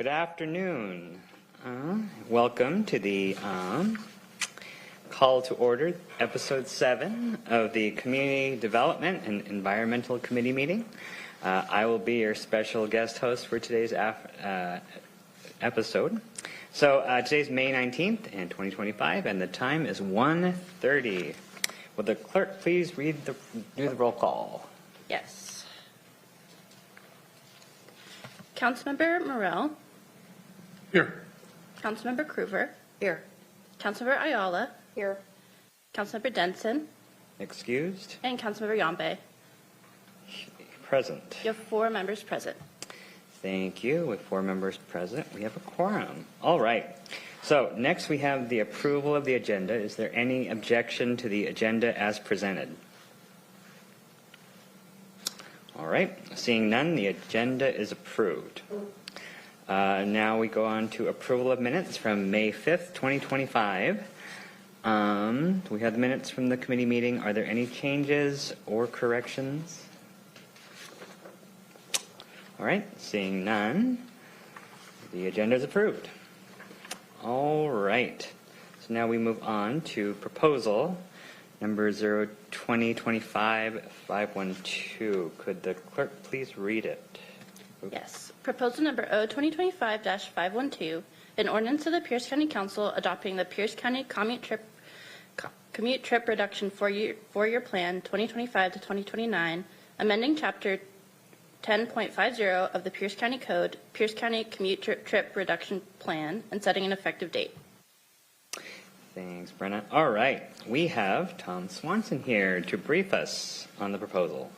Good afternoon. Welcome to the Call to Order, Episode 7 of the Community Development and Environmental Committee meeting. I will be your special guest host for today's episode. So today's May 19th, 2025, and the time is 1:30. Will the clerk please do the roll call? Yes. Councilmember Morell. Here. Councilmember Kruver. Here. Councilmember Ayala. Here. Councilmember Denson. Excused. And Councilmember Yambe. Present. You have 4 members present. Thank you. With 4 members present, we have a quorum. All right. So next we have the approval of the agenda. Is there any objection to the agenda as presented? All right. Seeing none, the agenda is approved. Now we go on to approval of minutes from May 5th, 2025. We have the minutes from the committee meeting. Are there any changes or corrections? All right. Seeing none, the agenda is approved. All right. So now we move on to proposal number 02025-512. Could the clerk please read it? Yes. Proposal number O2025-512, an ordinance of the Pierce County Council adopting the Pierce County commute trip reduction four-year plan 2025 to 2029, amending Chapter 10.50 of the Pierce County Code, Pierce County commute trip reduction plan, and setting an effective date. Thanks, Brenna. All right. We have Tom Swanson here to brief us on the proposal.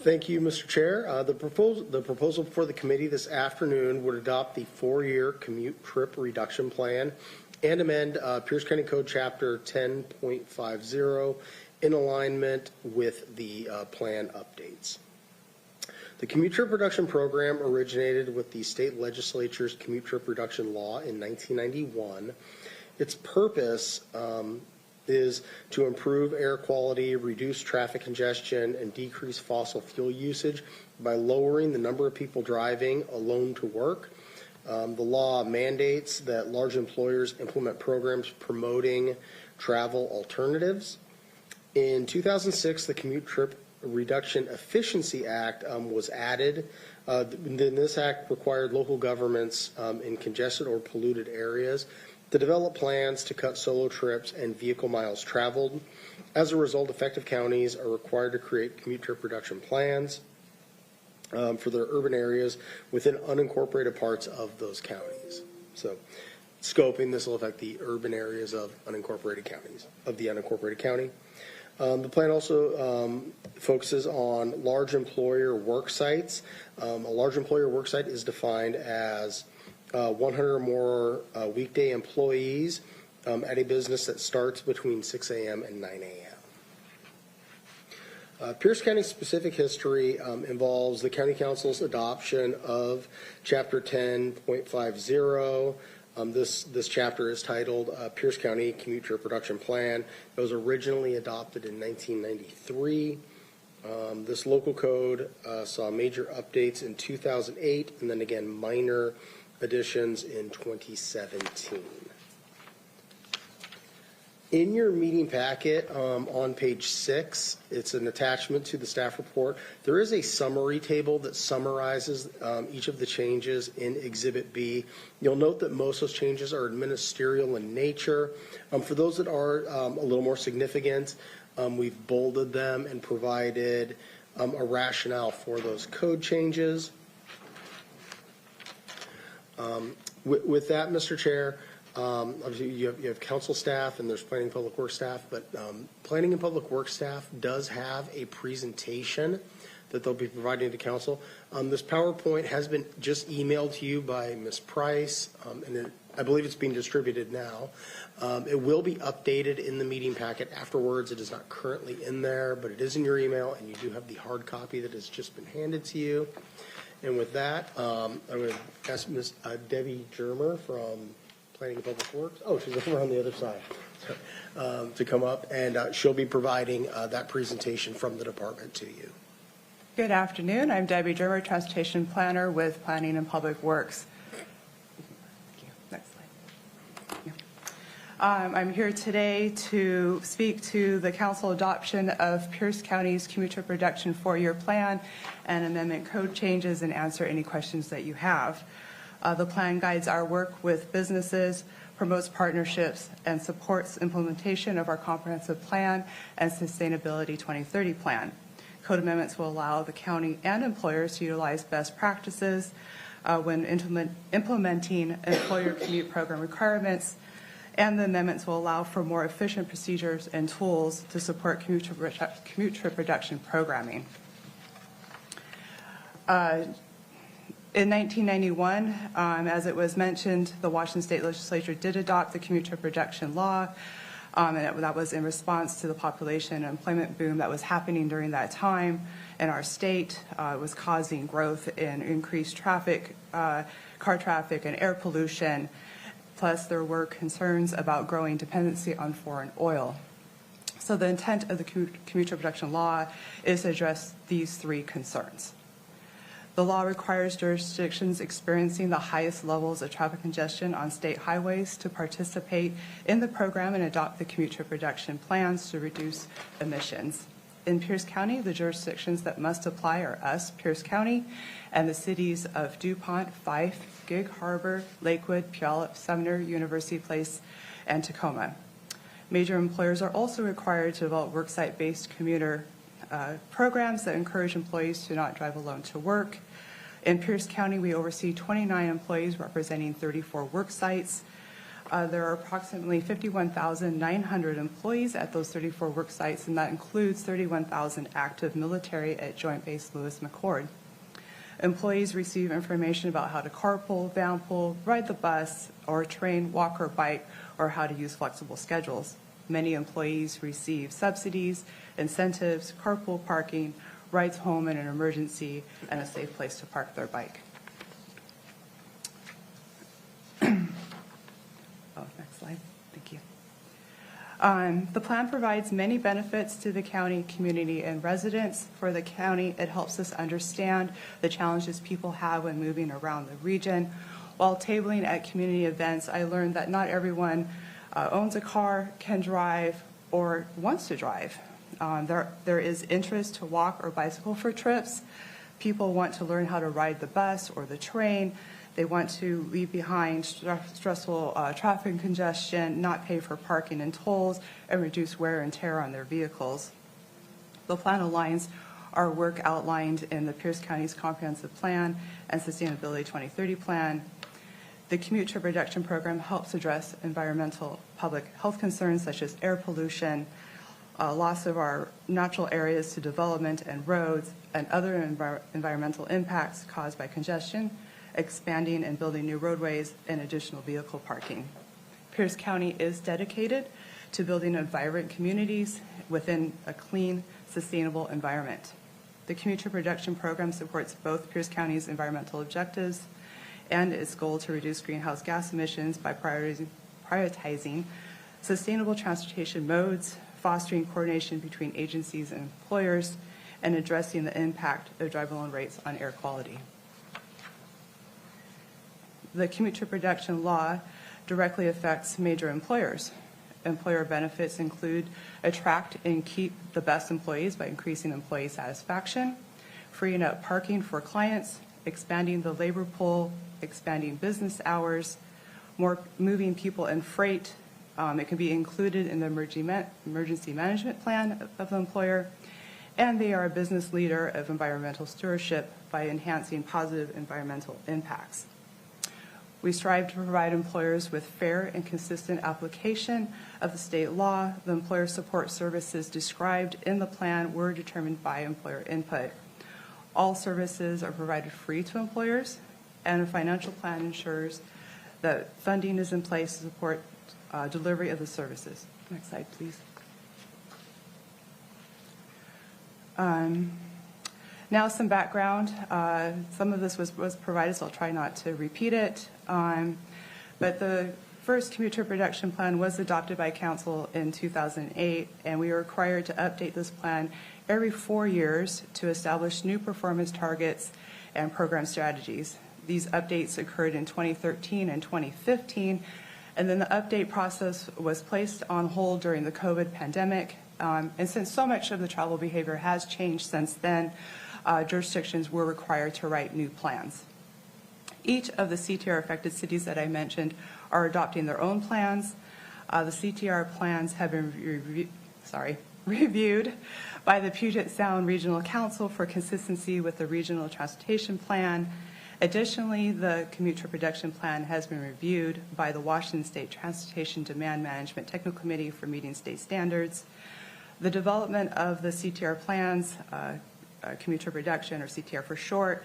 Thank you, Mr. Chair. The proposal before the committee this afternoon would adopt the 4-year commute trip reduction plan and amend Pierce County Code Chapter 10.50 in alignment with the plan updates. The commute trip reduction program originated with the state legislature's commute trip reduction law in 1991. Its purpose is to improve air quality, reduce traffic congestion, and decrease fossil fuel usage by lowering the number of people driving alone to work. The law mandates that large employers implement programs promoting travel alternatives. In 2006, the Commute Trip Reduction Efficiency Act was added. Then this act required local governments in congested or polluted areas to develop plans to cut solo trips and vehicle miles traveled. As a result, effective counties are required to create commute trip reduction plans for their urban areas within unincorporated parts of those counties. So, scoping, this will affect the urban areas of unincorporated counties, of the unincorporated county. The plan also focuses on large employer work sites. A large employer work site is defined as 100 or more weekday employees at a business that starts between 6 a.m. and 9 a.m. Pierce County's specific history involves the County Council's adoption of Chapter 10.50. This chapter is titled Pierce County Commute Trip Reduction Plan. It was originally adopted in 1993. This local code saw major updates in 2008 and then again minor additions in 2017. In your meeting packet on page 6, it's an attachment to the staff report. There is a summary table that summarizes each of the changes in Exhibit B. You'll note that most of those changes are ministerial in nature. For those that are a little more significant, we've bolded them and provided a rationale for those code changes. With that, Mr. Chair, obviously you have council staff and there's planning and public works staff, but planning and public works staff does have a presentation that they'll be providing to council. This PowerPoint has been just emailed to you by Ms. Price, and I believe it's being distributed now. It will be updated in the meeting packet afterwards. It is not currently in there, but it is in your email, and you do have the hard copy that has just been handed to you. And with that, I'm going to ask Ms. Debbie Germer from Planning and Public Works. Oh, she's over on the other side. To come up, and she'll be providing that presentation from the department to you. Good afternoon. I'm Debbie Dermer, Transportation Planner with Planning and Public Works. Next slide. I'm here today to speak to the council adoption of Pierce County's commute trip reduction 4-year plan and amendment code changes and answer any questions that you have. The plan guides our work with businesses, promotes partnerships, and supports implementation of our comprehensive plan and sustainability 2030 plan. Code amendments will allow the county and employers to utilize best practices when implementing employer commute program requirements, and the amendments will allow for more efficient procedures and tools to support commute trip reduction programming. In 1991, as it was mentioned, the Washington State Legislature did adopt the commute trip reduction law, and that was in response to the population and employment boom that was happening during that time in our state. It was causing growth in increased traffic, car traffic, and air pollution. Plus, there were concerns about growing dependency on foreign oil. So the intent of the commute trip reduction law is to address these 3 concerns. The law requires jurisdictions experiencing the highest levels of traffic congestion on state highways to participate in the program and adopt the commute trip reduction plans to reduce emissions. In Pierce County, the jurisdictions that must apply are us, Pierce County, and the cities of DuPont, Fife, Gig Harbor, Lakewood, Puyallup, Sumner, University Place, and Tacoma. Major employers are also required to develop worksite-based commuter programs that encourage employees to not drive alone to work. In Pierce County, we oversee 29 employees representing 34 work sites. There are approximately 51,900 employees at those 34 work sites, and that includes 31,000 active military at Joint Base Lewis McChord. Employees receive information about how to carpool, vanpool, ride the bus, or train, walk, or bike, or how to use flexible schedules. Many employees receive subsidies, incentives, carpool parking, rides home in an emergency, and a safe place to park their bike. Next slide. Thank you. The plan provides many benefits to the county, community, and residents. For the county, it helps us understand the challenges people have when moving around the region. While tabling at community events, I learned that not everyone owns a car, can drive, or wants to drive. There is interest to walk or bicycle for trips. People want to learn how to ride the bus or the train. They want to leave behind stressful traffic congestion, not pay for parking and tolls, and reduce wear and tear on their vehicles. The plan aligns our work outlined in the Pierce County's Comprehensive Plan and Sustainability 2030 Plan. The commute trip reduction program helps address environmental public health concerns such as air pollution, loss of our natural areas to development and roads, and other environmental impacts caused by congestion, expanding and building new roadways, and additional vehicle parking. Pierce County is dedicated to building vibrant communities within a clean, sustainable environment. The commute trip reduction program supports both Pierce County's environmental objectives and its goal to reduce greenhouse gas emissions by prioritizing sustainable transportation modes, fostering coordination between agencies and employers, and addressing the impact of drive-alone rates on air quality. The commute trip reduction law directly affects major employers. Employer benefits include attract and keep the best employees by increasing employee satisfaction, freeing up parking for clients, expanding the labor pool, expanding business hours, more moving people and freight. It can be included in the emergency management plan of the employer, and they are a business leader of environmental stewardship by enhancing positive environmental impacts. We strive to provide employers with fair and consistent application of the state law. The employer support services described in the plan were determined by employer input. All services are provided free to employers, and a financial plan ensures that funding is in place to support delivery of the services. Next slide, please. Now some background. Some of this was provided, so I'll try not to repeat it. But the first commute trip reduction plan was adopted by Council in 2008, and we were required to update this plan every 4 years to establish new performance targets and program strategies. These updates occurred in 2013 and 2015, and then the update process was placed on hold during the COVID pandemic. And since so much of the travel behavior has changed since then, jurisdictions were required to write new plans. Each of the CTR affected cities that I mentioned are adopting their own plans. The CTR plans have been reviewed by the Puget Sound Regional Council for consistency with the Regional Transportation Plan. Additionally, the Commute Trip Reduction Plan has been reviewed by the Washington State Transportation Demand Management Technical Committee for meeting state standards. The development of the CTR plans, Commute Trip Reduction, or CTR for short,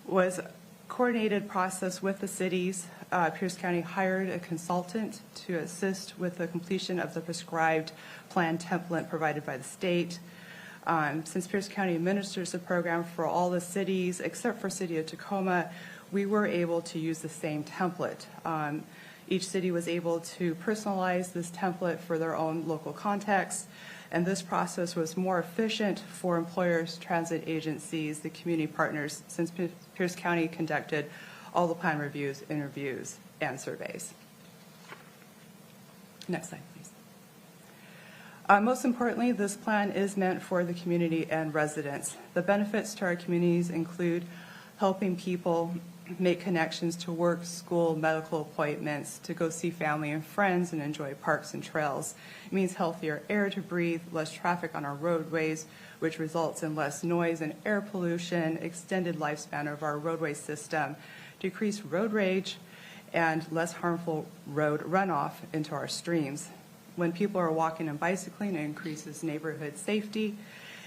was a coordinated process with the cities. Pierce County hired a consultant to assist with the completion of the prescribed plan template provided by the state. Since Pierce County administers the program for all the cities except for City of Tacoma, we were able to use the same template. Each city was able to personalize this template for their own local context, and this process was more efficient for employers, transit agencies, the community partners, since Pierce County conducted all the plan reviews, interviews, and surveys. Next slide, please. Most importantly, this plan is meant for the community and residents. The benefits to our communities include helping people make connections to work, school, medical appointments, to go see family and friends and enjoy parks and trails. It means healthier air to breathe, less traffic on our roadways, which results in less noise and air pollution, extended lifespan of our roadway system, decreased road rage, and less harmful road runoff into our streams. When people are walking and bicycling, it increases neighborhood safety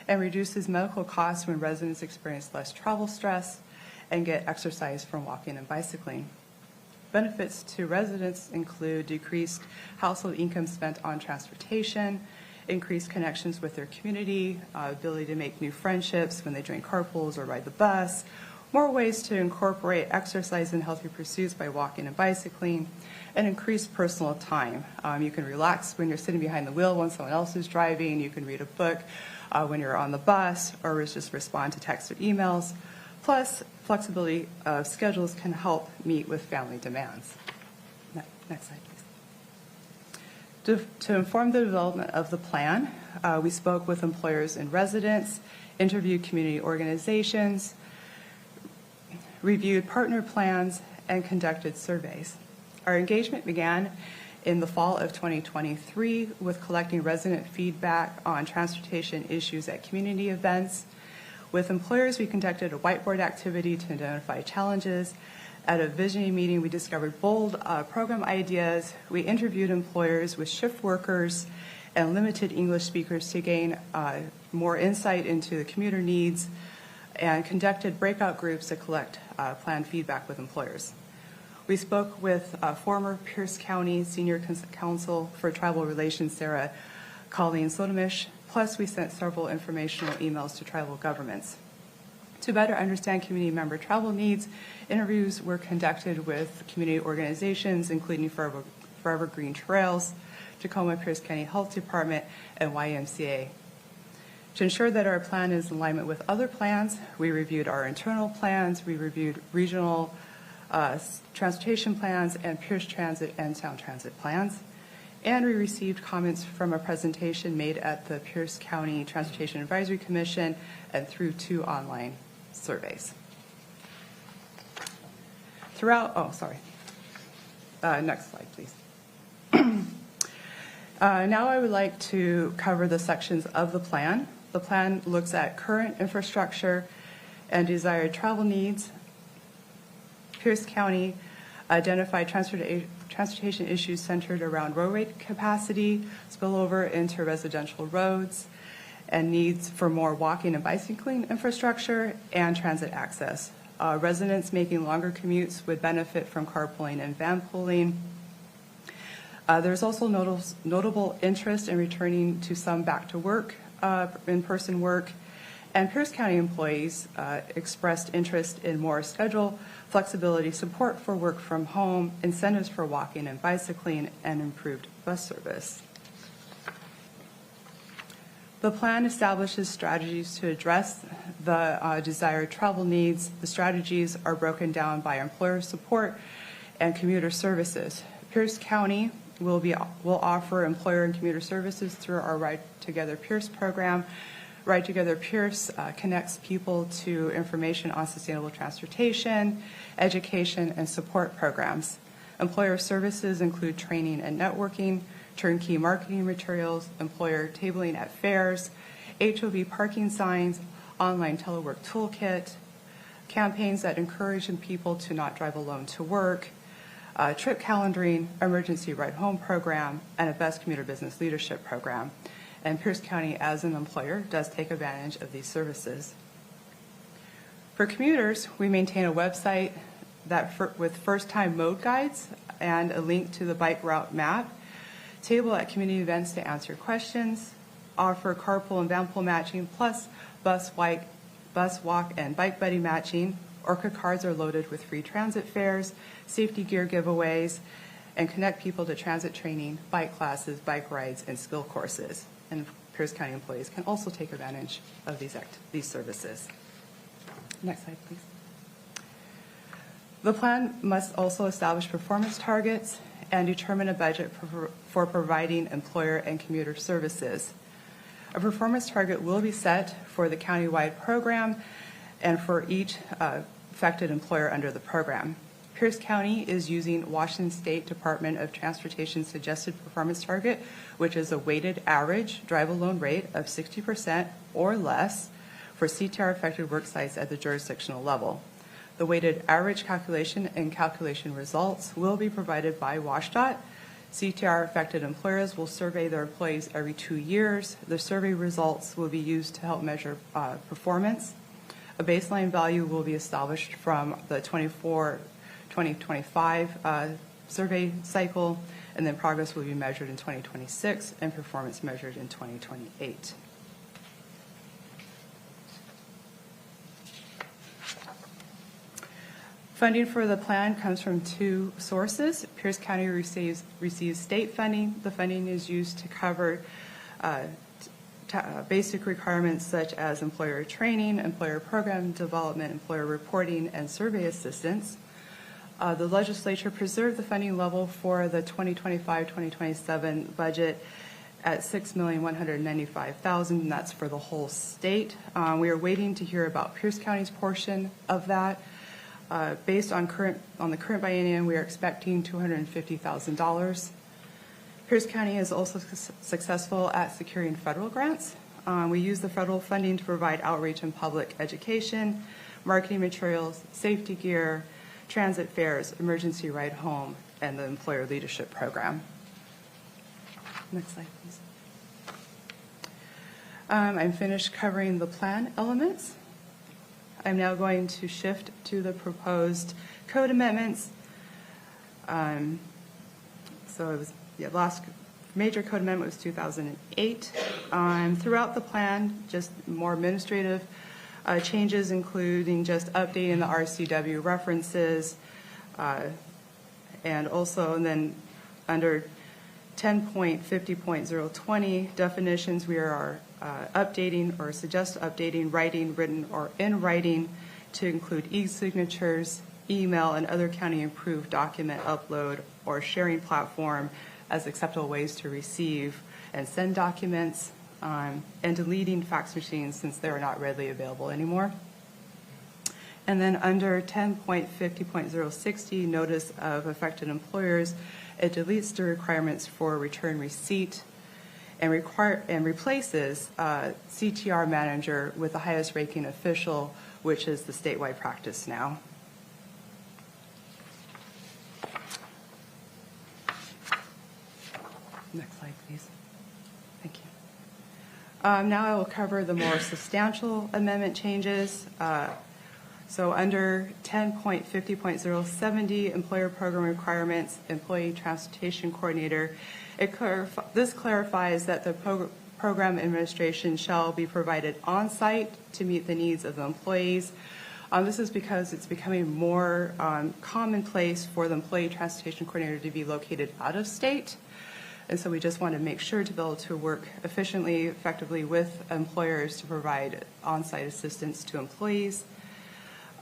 and reduces medical costs when residents experience less travel stress and get exercise from walking and bicycling. Benefits to residents include decreased household income spent on transportation, increased connections with their community, ability to make new friendships when they join carpools or ride the bus, more ways to incorporate exercise and healthy pursuits by walking and bicycling, and increased personal time. You can relax when you're sitting behind the wheel when someone else is driving. You can read a book when you're on the bus, or just respond to text or emails. Plus, flexibility of schedules can help meet with family demands. Next slide, please. To inform the development of the plan, we spoke with employers and residents, interviewed community organizations, reviewed partner plans, and conducted surveys. Our engagement began in the fall of 2023 with collecting resident feedback on transportation issues at community events. With employers, we conducted a whiteboard activity to identify challenges. At a visioning meeting, we discovered bold program ideas. We interviewed employers with shift workers and limited English speakers to gain more insight into the commuter needs, and conducted breakout groups to collect plan feedback with employers. We spoke with former Pierce County Senior Counsel for Tribal Relations, Sarah Colleen Sotamish, plus we sent several informational emails to tribal governments. To better understand community member travel needs, interviews were conducted with community organizations, including Forever Green Trails, Tacoma Pierce County Health Department, and YMCA. To ensure that our plan is in alignment with other plans, we reviewed our internal plans, we reviewed regional transportation plans, and Pierce Transit and Sound Transit plans. And we received comments from a presentation made at the Pierce County Transportation Advisory Commission and through 2 online surveys. Next slide, please. Now I would like to cover the sections of the plan. The plan looks at current infrastructure and desired travel needs. Pierce County identified transportation issues centered around roadway capacity, spillover into residential roads, and needs for more walking and bicycling infrastructure and transit access. Residents making longer commutes would benefit from carpooling and vanpooling. There's also notable interest in returning to some back to work, in-person work, and Pierce County employees expressed interest in more schedule flexibility, support for work from home, incentives for walking and bicycling, and improved bus service. The plan establishes strategies to address the desired travel needs. The strategies are broken down by employer support and commuter services. Pierce County will offer employer and commuter services through our Ride Together Pierce program. Ride Together Pierce connects people to information on sustainable transportation, education, and support programs. Employer services include training and networking, turnkey marketing materials, employer tabling at fairs, HOV parking signs, online telework toolkit, campaigns that encourage people to not drive alone to work, trip calendaring, emergency ride home program, and a best commuter business leadership program. And Pierce County, as an employer, does take advantage of these services. For commuters, we maintain a website with first-time mode guides and a link to the bike route map, table at community events to answer questions, offer carpool and vanpool matching, plus bus, walk, and bike buddy matching. Orca cards are loaded with free transit fares, safety gear giveaways, and connect people to transit training, bike classes, bike rides, and skill courses. And Pierce County employees can also take advantage of these services. Next slide, please. The plan must also establish performance targets and determine a budget for providing employer and commuter services. A performance target will be set for the countywide program and for each affected employer under the program. Pierce County is using Washington State Department of Transportation's suggested performance target, which is a weighted average drive-alone rate of 60% or less for CTR-affected work sites at the jurisdictional level. The weighted average calculation and calculation results will be provided by WashDOT. CTR-affected employers will survey their employees every 2 years. The survey results will be used to help measure performance. A baseline value will be established from the 2025 survey cycle, and then progress will be measured in 2026 and performance measured in 2028. Funding for the plan comes from two sources. Pierce County receives state funding. The funding is used to cover basic requirements such as employer training, employer program development, employer reporting, and survey assistance. The legislature preserved the funding level for the 2025-2027 budget at $6,195,000, and that's for the whole state. We are waiting to hear about Pierce County's portion of that. Based on the current biennium, we are expecting $250,000. Pierce County is also successful at securing federal grants. We use the federal funding to provide outreach and public education, marketing materials, safety gear, transit fares, emergency ride home, and the employer leadership program. Next slide, please. I'm finished covering the plan elements. I'm now going to shift to the proposed code amendments. So it was the last major code amendment was 2008. Throughout the plan, just more administrative changes, including just updating the RCW references, and then under 10.50.020 definitions, we are updating or suggest updating writing, written, or in writing to include e-signatures, email, and other county-approved document upload or sharing platform as acceptable ways to receive and send documents, and deleting fax machines since they are not readily available anymore. And then under 10.50.060, notice of affected employers, it deletes the requirements for return receipt and replaces CTR manager with the highest ranking official, which is the statewide practice now. Next slide, please. Thank you. Now I will cover the more substantial amendment changes. So under 10.50.070, employer program requirements, employee transportation coordinator, this clarifies that the program administration shall be provided on-site to meet the needs of the employees. This is because it's becoming more commonplace for the employee transportation coordinator to be located out of state. And so we just want to make sure to be able to work efficiently, effectively with employers to provide on-site assistance to employees.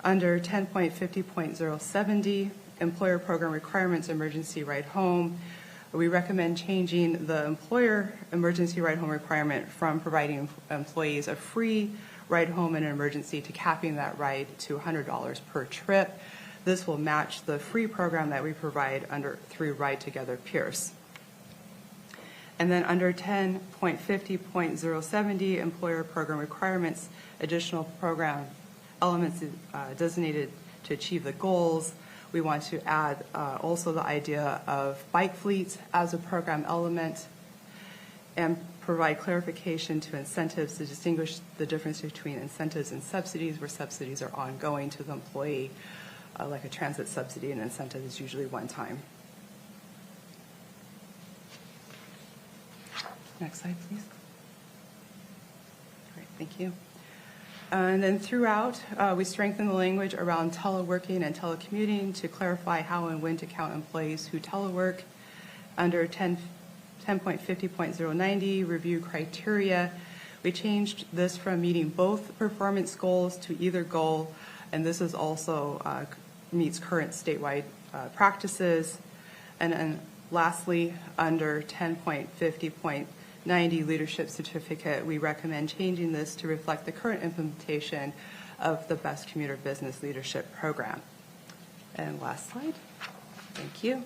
Under 10.50.070, employer program requirements, emergency ride home, we recommend changing the employer emergency ride home requirement from providing employees a free ride home in an emergency to capping that ride to $100 per trip. This will match the free program that we provide through Ride Together Pierce. And then under 10.50.070, employer program requirements, additional program elements designated to achieve the goals. We want to add also the idea of bike fleets as a program element and provide clarification to incentives to distinguish the difference between incentives and subsidies, where subsidies are ongoing to the employee, like a transit subsidy, and incentive is usually one time. Next slide, please. All right, thank you. And then throughout, we strengthen the language around teleworking and telecommuting to clarify how and when to count employees who telework. Under 10.50.090, review criteria, we changed this from meeting both performance goals to either goal, and this is also meets current statewide practices. And then lastly, under 10.50.90 leadership certificate, we recommend changing this to reflect the current implementation of the Best Commuter Business Leadership Program. And last slide. Thank you.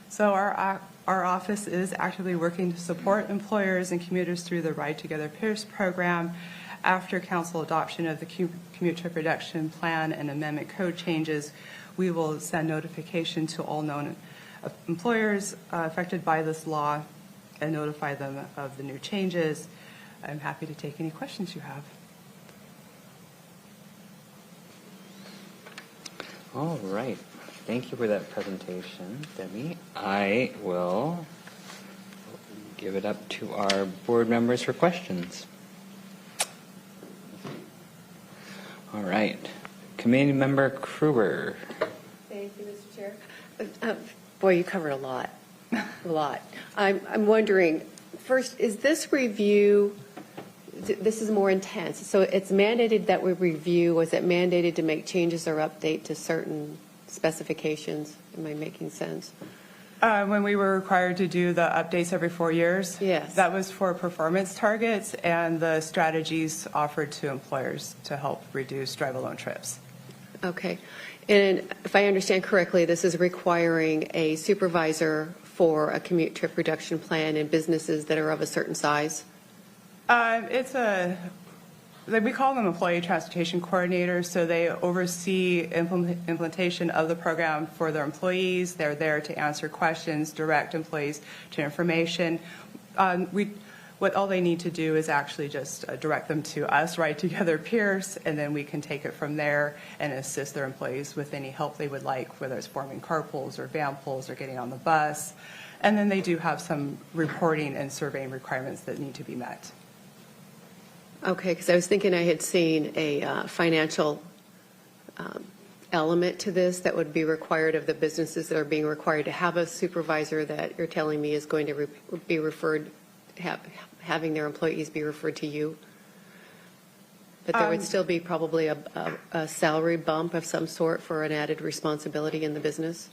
So our office is actively working to support employers and commuters through the Ride Together Pierce program. After council adoption of the commute trip reduction plan and amendment code changes, we will send notification to all known employers affected by this law and notify them of the new changes. I'm happy to take any questions you have. All right. Thank you for that presentation, Debbie. I will give it up to our board members for questions. All right. Committee Member Kruger. Thank you, Mr. Chair. Boy, you covered a lot. I'm wondering, first, is this review, this is more intense, so it's mandated that we review, was it mandated to make changes or update to certain specifications? Am I making sense? When we were required to do the updates every 4 years, Yes. that was for performance targets and the strategies offered to employers to help reduce drive-alone trips. Okay. And if I understand correctly, this is requiring a supervisor for a commute trip reduction plan in businesses that are of a certain size? We call them employee transportation coordinators, so they oversee implementation of the program for their employees. They're there to answer questions, direct employees to information. What all they need to do is actually just direct them to us, Ride Together Pierce, and then we can take it from there and assist their employees with any help they would like, whether it's forming carpools or van pools or getting on the bus. And then they do have some reporting and surveying requirements that need to be met. Okay, because I was thinking I had seen a financial element to this that would be required of the businesses that are being required to have a supervisor that you're telling me is going to be referred, having their employees be referred to you. But there would still be probably a salary bump of some sort for an added responsibility in the business?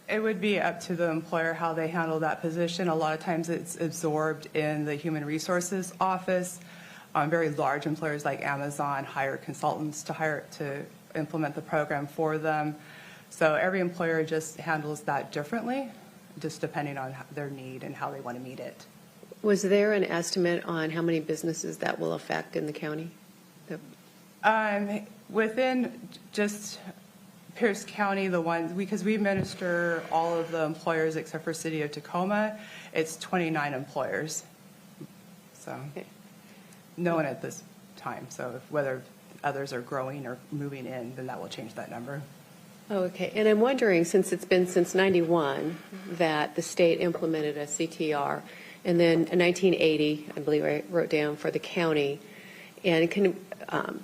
It would be up to the employer how they handle that position. A lot of times it's absorbed in the human resources office. Very large employers like Amazon hire consultants to implement the program for them. So every employer just handles that differently, just depending on their need and how they want to meet it. Was there an estimate on how many businesses that will affect in the county? Within just Pierce County, the ones, because we administer all of the employers except for City of Tacoma, it's 29 employers. So Okay. no one at this time. So whether others are growing or moving in, then that will change that number. Oh, okay. And I'm wondering, since it's been since 91 that the state implemented a CTR, and then in 1980, I believe I wrote down for the county, and are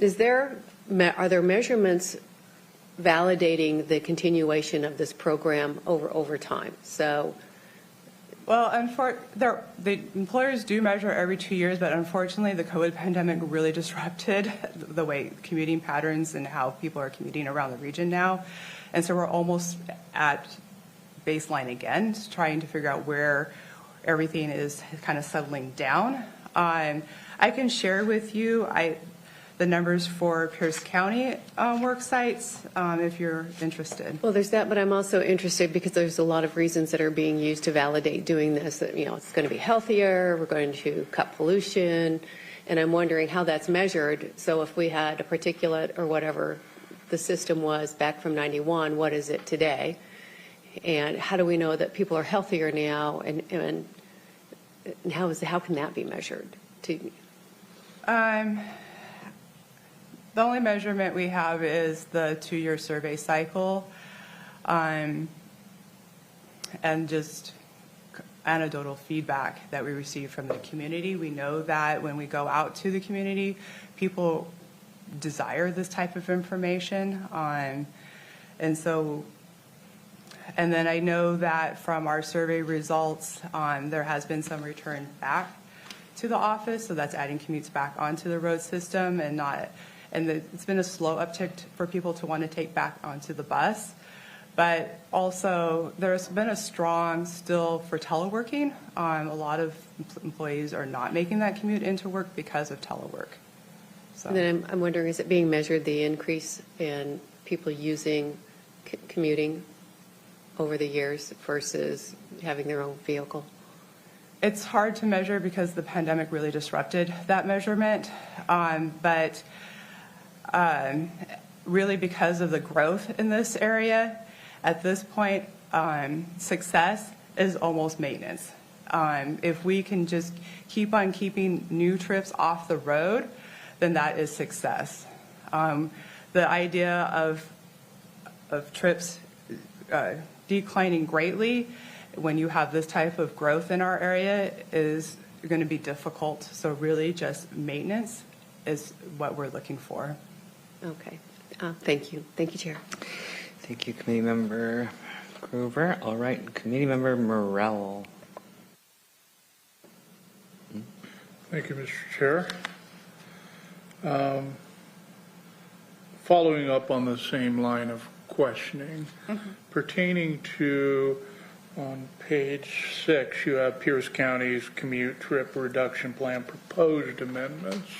there measurements validating the continuation of this program over time? So Well, the employers do measure every 2 years, but unfortunately, the COVID pandemic really disrupted the way commuting patterns and how people are commuting around the region now. And so we're almost at baseline again, trying to figure out where everything is kind of settling down. I can share with you the numbers for Pierce County work sites if you're interested. Well, there's that, but I'm also interested because there's a lot of reasons that are being used to validate doing this, that, it's going to be healthier, we're going to cut pollution, and I'm wondering how that's measured. So if we had a particulate or whatever the system was back from 91, what is it today? And how do we know that people are healthier now, and how can that be measured? The only measurement we have is the 2-year survey cycle, and just anecdotal feedback that we receive from the community. We know that when we go out to the community, people desire this type of information. And then I know that from our survey results, there has been some return back to the office, so that's adding commutes back onto the road system it's been a slow uptick for people to want to take back onto the bus. But also, there's been a strong still for teleworking. A lot of employees are not making that commute into work because of telework. So. And then I'm wondering, is it being measured, the increase in people using commuting over the years versus having their own vehicle? It's hard to measure because the pandemic really disrupted that measurement. But really because of the growth in this area, at this point, success is almost maintenance. If we can just keep on keeping new trips off the road, then that is success. The idea of trips declining greatly when you have this type of growth in our area is going to be difficult. So really just maintenance is what we're looking for. Okay. Thank you. Thank you, Chair. Thank you, Committee Member Groover. All right, Committee Member Morrell. Thank you, Mr. Chair. Following up on the same line of questioning, pertaining to, on page 6, you have Pierce County's commute trip reduction plan proposed amendments.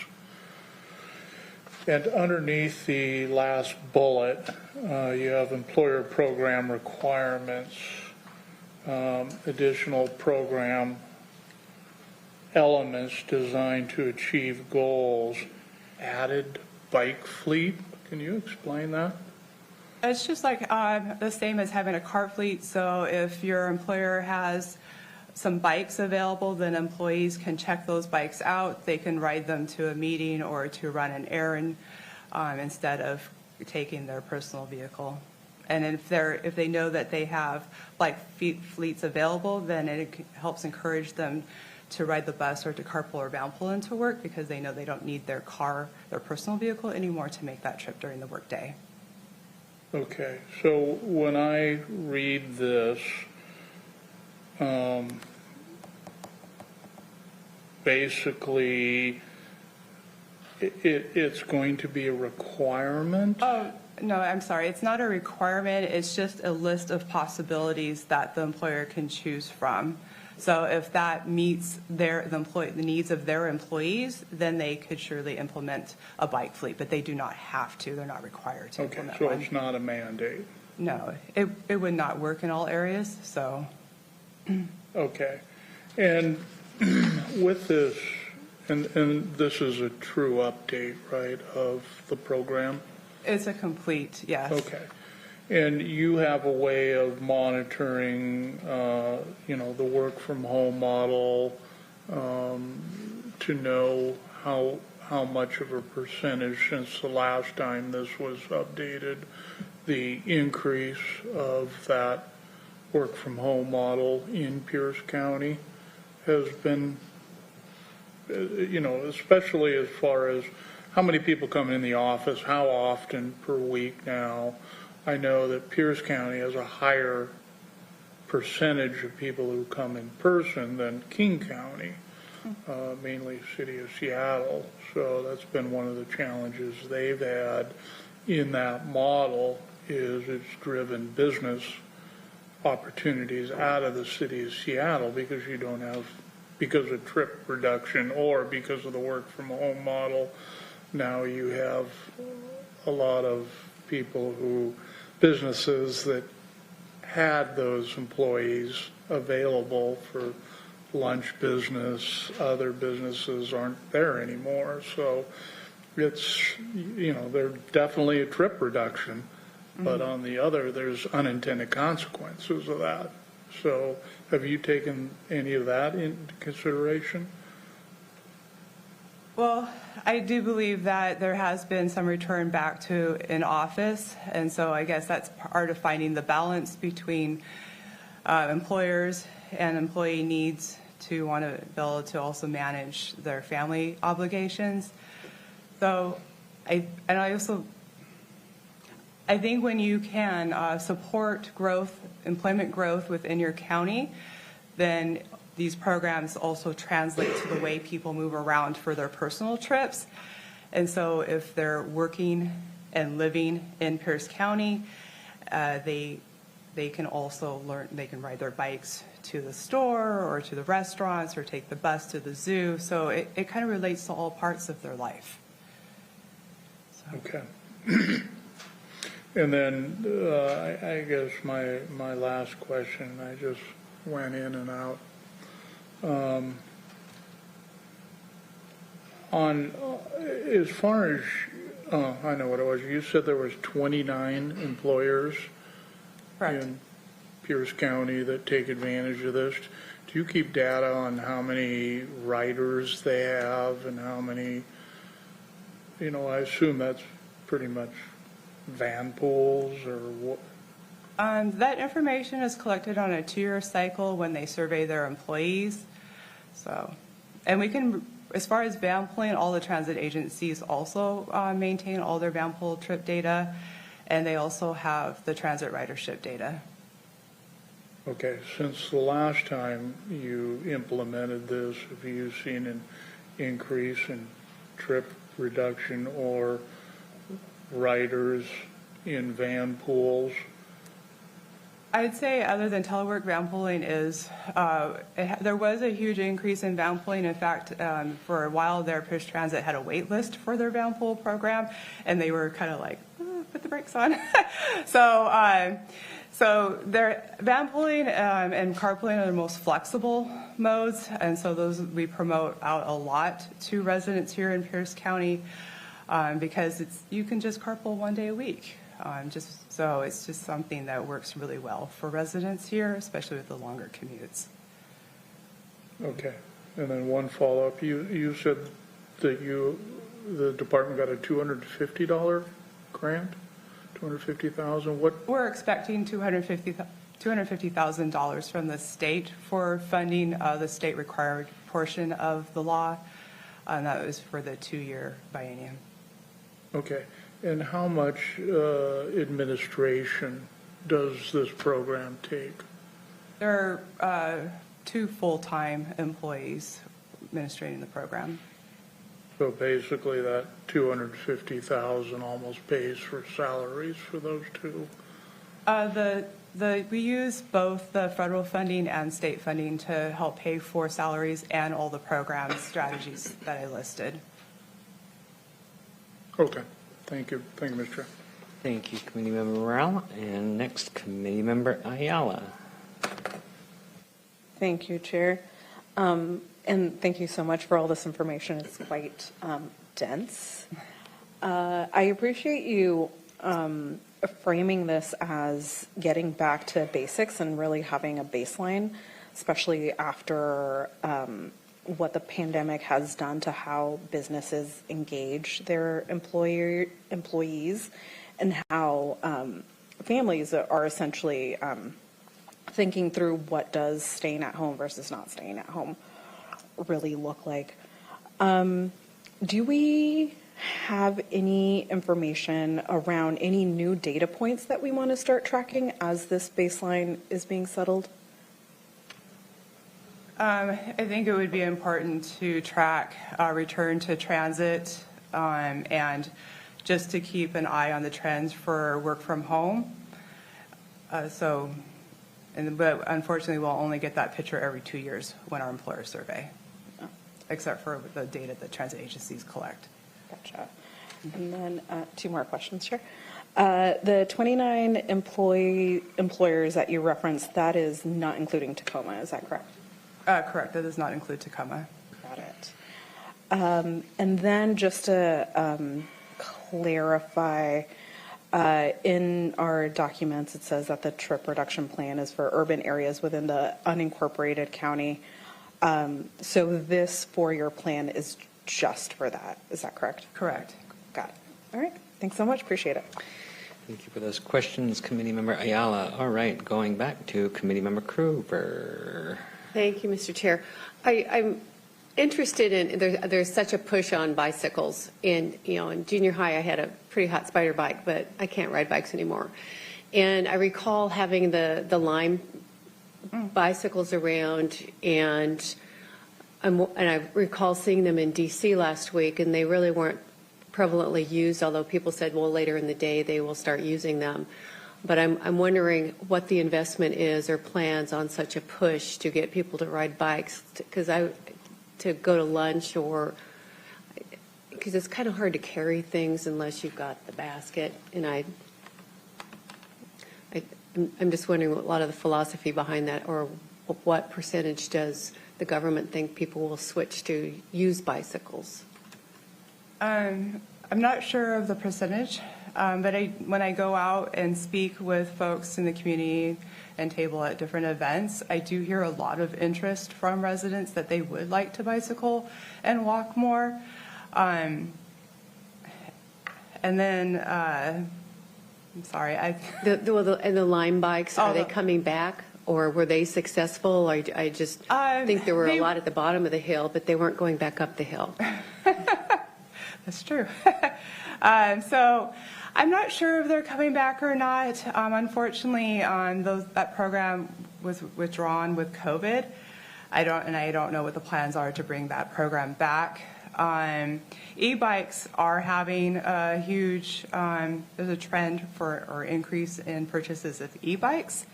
And underneath the last bullet, you have employer program requirements, additional program elements designed to achieve goals, added bike fleet. Can you explain that? It's just like the same as having a car fleet. So if your employer has some bikes available, then employees can check those bikes out. They can ride them to a meeting or to run an errand instead of taking their personal vehicle. And if they know that they have bike fleets available, then it helps encourage them to ride the bus or to carpool or boundpool into work because they know they don't need their personal vehicle anymore to make that trip during the workday. Okay, so when I read this, basically, it's going to be a requirement? Oh, no, I'm sorry. It's not a requirement. It's just a list of possibilities that the employer can choose from. So if that meets the needs of their employees, then they could surely implement a bike fleet, but they do not have to. They're not required to implement Okay, so one. it's not a mandate. No, it would not work in all areas, so. Okay. And with this, and this is a true update, right, of the program? It's a complete, yes. Okay. And you have a way of monitoring, the work from home model to know how much of a percentage since the last time this was updated, the increase of that work from home model in Pierce County has been, especially as far as how many people come in the office, how often per week now. I know that Pierce County has a higher percentage of people who come in person than King County, mainly city of Seattle. So that's been one of the challenges they've had in that model, is it's driven business opportunities out of the city of Seattle because you don't have, because of trip reduction or because of the work from home model. Now you have a lot of people businesses that had those employees available for lunch business, other businesses aren't there anymore. So it's, there's definitely a trip reduction, but on the other, there's unintended consequences of that. So have you taken any of that into consideration? Well, I do believe that there has been some return back to in office, and so I guess that's part of finding the balance between employers and employee needs to want to be able to also manage their family obligations. So, I think when you can support growth, employment growth within your county, then these programs also translate to the way people move around for their personal trips. And so if they're working and living in Pierce County, they can also learn, they can ride their bikes to the store or to the restaurants or take the bus to the zoo. So it kind of relates to all parts of their life. So. Okay. And then I guess my last question, I just went in and out. On as far as I know what it was, you said there was 29 employers Correct. in Pierce County that take advantage of this. Do you keep data on how many riders they have and how many, I assume that's pretty much van pools or what? That information is collected on a 2-year cycle when they survey their employees. So, and we can, as far as van pooling, all the transit agencies also maintain all their van pool trip data, and they also have the transit ridership data. Okay, since the last time you implemented this, have you seen an increase in trip reduction or riders in van pools? I'd say other than telework, van pooling is, there was a huge increase in van pooling. In fact, for a while there, Pierce Transit had a wait list for their van pool program, and they were kind of like, put the brakes on. So their van pooling and carpooling are the most flexible modes, and so those we promote out a lot to residents here in Pierce County because you can just carpool one day a week. So it's just something that works really well for residents here, especially with the longer commutes. Okay, and then one follow-up. You said that the department got a $250 grant, $250,000. What? We're expecting $250,000 from the state for funding the state required portion of the law, and that was for the 2-year biennium. Okay. And how much administration does this program take? There are 2 full-time employees administrating the program. So basically that $250,000 almost pays for salaries for those 2? We use both the federal funding and state funding to help pay for salaries and all the program strategies that I listed. Okay. Thank you. Thank you, Mr. Chair. Thank you, Committee Member Morrell. And next, Committee Member Ayala. Thank you, Chair. And thank you so much for all this information. It's quite dense. I appreciate you framing this as getting back to basics and really having a baseline, especially after what the pandemic has done to how businesses engage their employees and how families are essentially thinking through what does staying at home versus not staying at home really look like. Do we have any information around any new data points that we want to start tracking as this baseline is being settled? I think it would be important to track return to transit and just to keep an eye on the trends for work from home. But unfortunately, we'll only get that picture every 2 years when our employers survey, except for the data that transit agencies collect. Gotcha. And then 2 more questions here. The 29 employers that you referenced, that is not including Tacoma, is that correct? Correct. That does not include Tacoma. Got it. And then just to clarify, in our documents, it says that the trip reduction plan is for urban areas within the unincorporated county. So this 4-year plan is just for that. Is that correct? Correct. Got it. All right. Thanks so much. Appreciate it. Thank you for those questions, Committee Member Ayala. All right, going back to Committee Member Krueger. Thank you, Mr. Chair. I'm interested in, there's such a push on bicycles. And, in junior high, I had a pretty hot spider bike, but I can't ride bikes anymore. And I recall having the Lime bicycles around, and I recall seeing them in D.C. last week, and they really weren't prevalently used, although people said, well, later in the day they will start using them. But I'm wondering what the investment is or plans on such a push to get people to ride bikes, because to go to lunch, or because it's kind of hard to carry things unless you've got the basket. And I'm just wondering what a lot of the philosophy behind that, or what percentage does the government think people will switch to use bicycles? I'm not sure of the percentage, but when I go out and speak with folks in the community and table at different events, I do hear a lot of interest from residents that they would like to bicycle and walk more. And then, I'm sorry, And the Lime bikes, are they coming back? Or were they successful? I just think there were a lot at the bottom of the hill, but they weren't going back up the hill. That's true. So I'm not sure if they're coming back or not. Unfortunately, that program was withdrawn with COVID. I don't know what the plans are to bring that program back. E-bikes are having a huge, there's a trend or increase in purchases of e-bikes.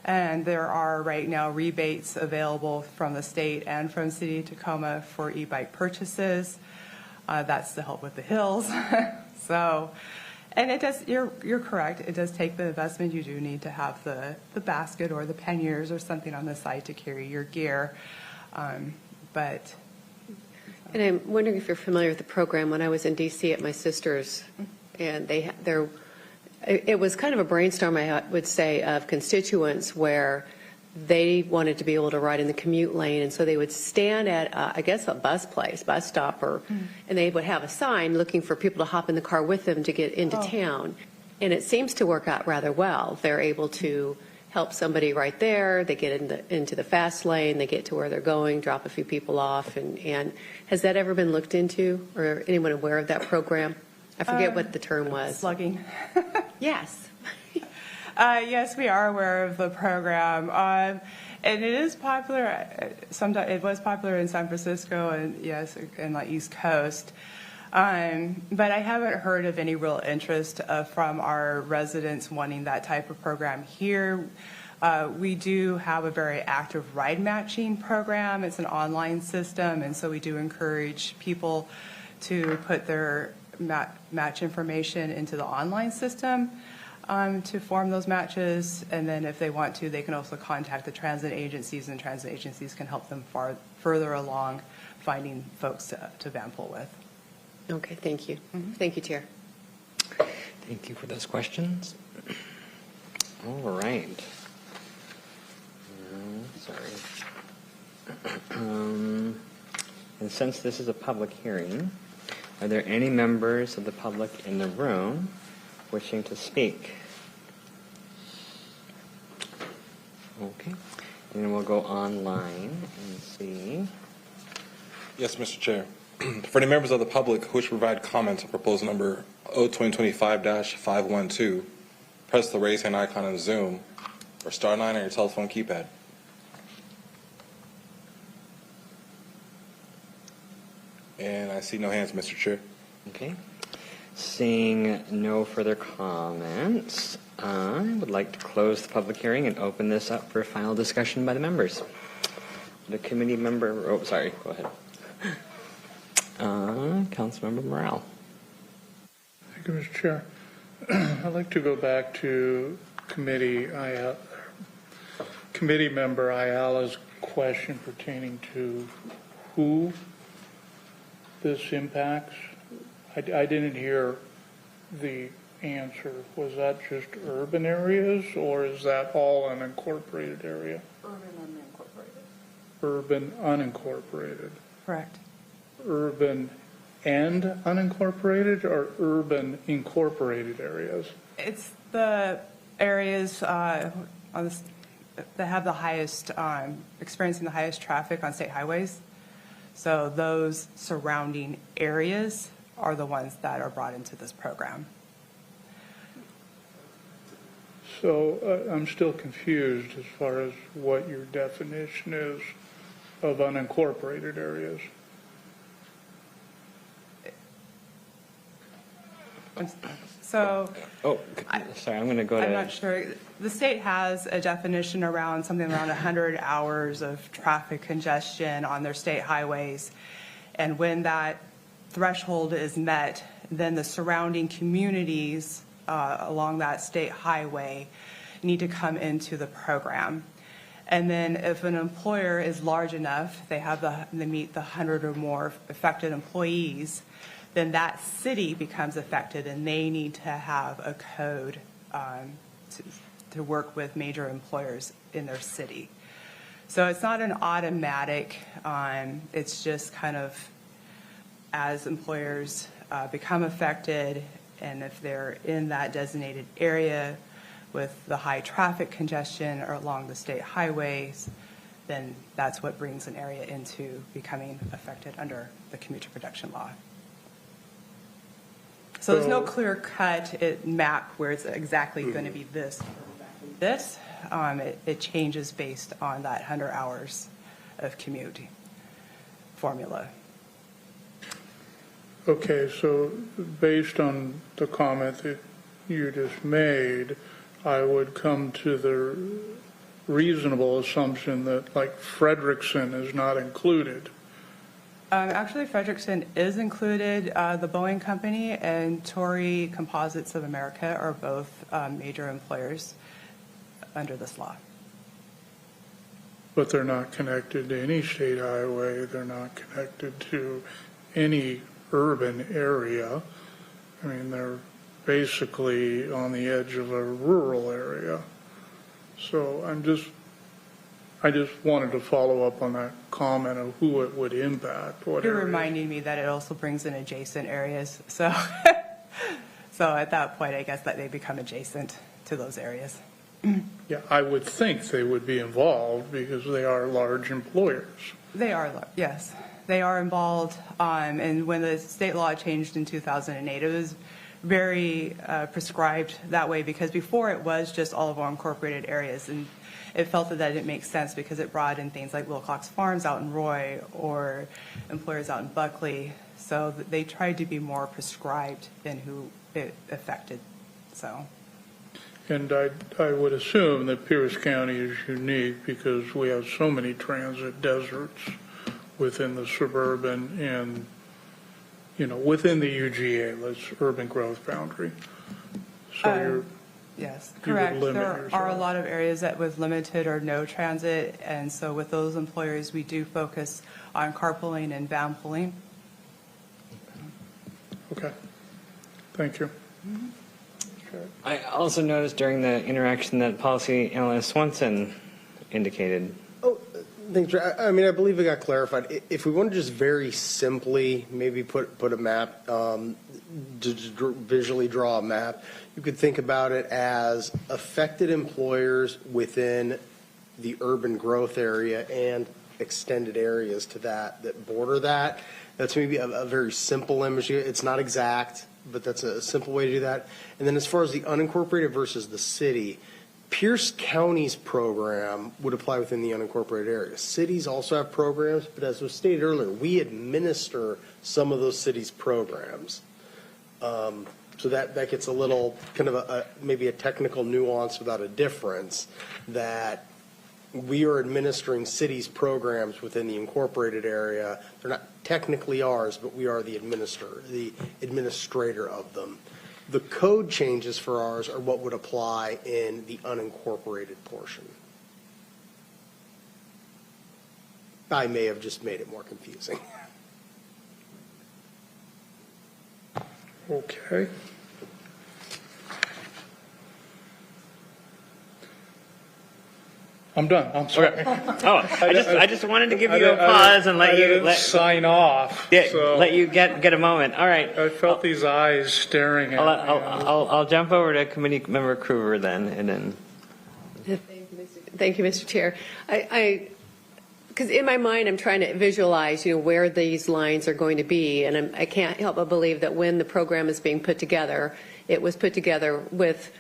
And there are right now rebates available from the state and from City of Tacoma for e-bike purchases. That's to help with the hills. So, and it does, you're correct, it does take the investment. You do need to have the basket or the panniers or something on the side to carry your gear. But. And I'm wondering if you're familiar with the program. When I was in D.C. at my sister's, and it was kind of a brainstorm, I would say, of constituents where they wanted to be able to ride in the commute lane, and so they would stand at, I guess, a bus stop, and they would have a sign looking for people to hop in the car with them to get into town. And it seems to work out rather well. They're able to help somebody right there. They get into the fast lane. They get to where they're going, drop a few people off. And has that ever been looked into, or anyone aware of that program? I forget what the term was. Slugging. Yes. Yes, we are aware of the program, and it is popular. Sometimes it was popular in San Francisco and yes, in the East Coast. But I haven't heard of any real interest from our residents wanting that type of program here. We do have a very active ride matching program. It's an online system, and so we do encourage people to put their match information into the online system to form those matches. And then if they want to, they can also contact the transit agencies, and transit agencies can help them further along finding folks to vanpool with. Okay, thank you. Thank you, Chair. Thank you for those questions. All right. Sorry. And since this is a public hearing, are there any members of the public in the room wishing to speak? Okay. And then we'll go online and see. Yes, Mr. Chair. For any members of the public who wish to provide comments on proposal number O2025-512, press the raise hand icon on Zoom or *9 on your telephone keypad. And I see no hands, Mr. Chair. Okay. Seeing no further comments, I would like to close the public hearing and open this up for final discussion by the members. The committee member, oh, sorry, go ahead. Councilmember Morale. Thank you, Mr. Chair. I'd like to go back to committee member Ayala's question pertaining to who this impacts. I didn't hear the answer. Was that just urban areas, or is that all unincorporated area? Urban unincorporated. Correct. Urban and unincorporated, or urban incorporated areas? It's the areas that have the highest, experiencing the highest traffic on state highways. So those surrounding areas are the ones that are brought into this program. So I'm still confused as far as what your definition is of unincorporated areas. So Oh, sorry, I'm going to go to. I'm not sure. The state has a definition around something around 100 hours of traffic congestion on their state highways. And when that threshold is met, then the surrounding communities along that state highway need to come into the program. And then if an employer is large enough, they meet the 100 or more affected employees, then that city becomes affected, and they need to have a code to work with major employers in their city. So it's not an automatic, it's just kind of as employers become affected, and if they're in that designated area with the high traffic congestion or along the state highways, then that's what brings an area into becoming affected under the commuter protection law. So there's no clear cut map where it's exactly going to be this or exactly this. It changes based on that 100 hours of commuting formula. Okay, so based on the comment that you just made, I would come to the reasonable assumption that, like, Frederickson is not included. Actually, Frederickson is included. The Boeing Company and Tory Composites of America are both major employers under this law. But they're not connected to any state highway. They're not connected to any urban area. I mean, they're basically on the edge of a rural area. So I just wanted to follow up on that comment of who it would impact. What You're areas. reminding me that it also brings in adjacent areas. So, so at that point, I guess that they become adjacent to those areas. Yeah, I would think they would be involved because they are large employers. They are, yes. They are involved. And when the state law changed in 2008, it was very prescribed that way, because before it was just all of our incorporated areas. And it felt that didn't make sense because it brought in things like Wilcox Farms out in Roy or employers out in Buckley. So they tried to be more prescribed in who it affected. So. And I would assume that Pierce County is unique because we have so many transit deserts within the suburban and, within the UGA, that's urban growth boundary. So Yes, you would correct. limit There are a yourself. lot of areas that with limited or no transit, and so with those employers, we do focus on carpooling and vanpooling. Okay, thank you. Mm-hmm. I also noticed during the interaction that policy analyst Swanson indicated. Oh, thanks. I mean, I believe it got clarified. If we want to just very simply maybe put a map, visually draw a map, you could think about it as affected employers within the urban growth area and extended areas to that border that. That's maybe a very simple image. It's not exact, but that's a simple way to do that. And then as far as the unincorporated versus the city, Pierce County's program would apply within the unincorporated area. Cities also have programs, but as was stated earlier, we administer some of those cities' programs. So that gets a little kind of maybe a technical nuance without a difference, that we are administering cities' programs within the incorporated area. They're not technically ours, but we are the administrator of them. The code changes for ours are what would apply in the unincorporated portion. I may have just made it more confusing. Okay. I'm done. I'm sorry. Oh, I just wanted to give you a pause and let you sign off. So let you get a moment. All right. I felt these eyes staring at me. I'll jump over to Committee Member Kruger then, and then. Thank you, Mr. Chair. Because in my mind, I'm trying to visualize, where these lines are going to be, and I can't help but believe that when the program is being put together, it was put together with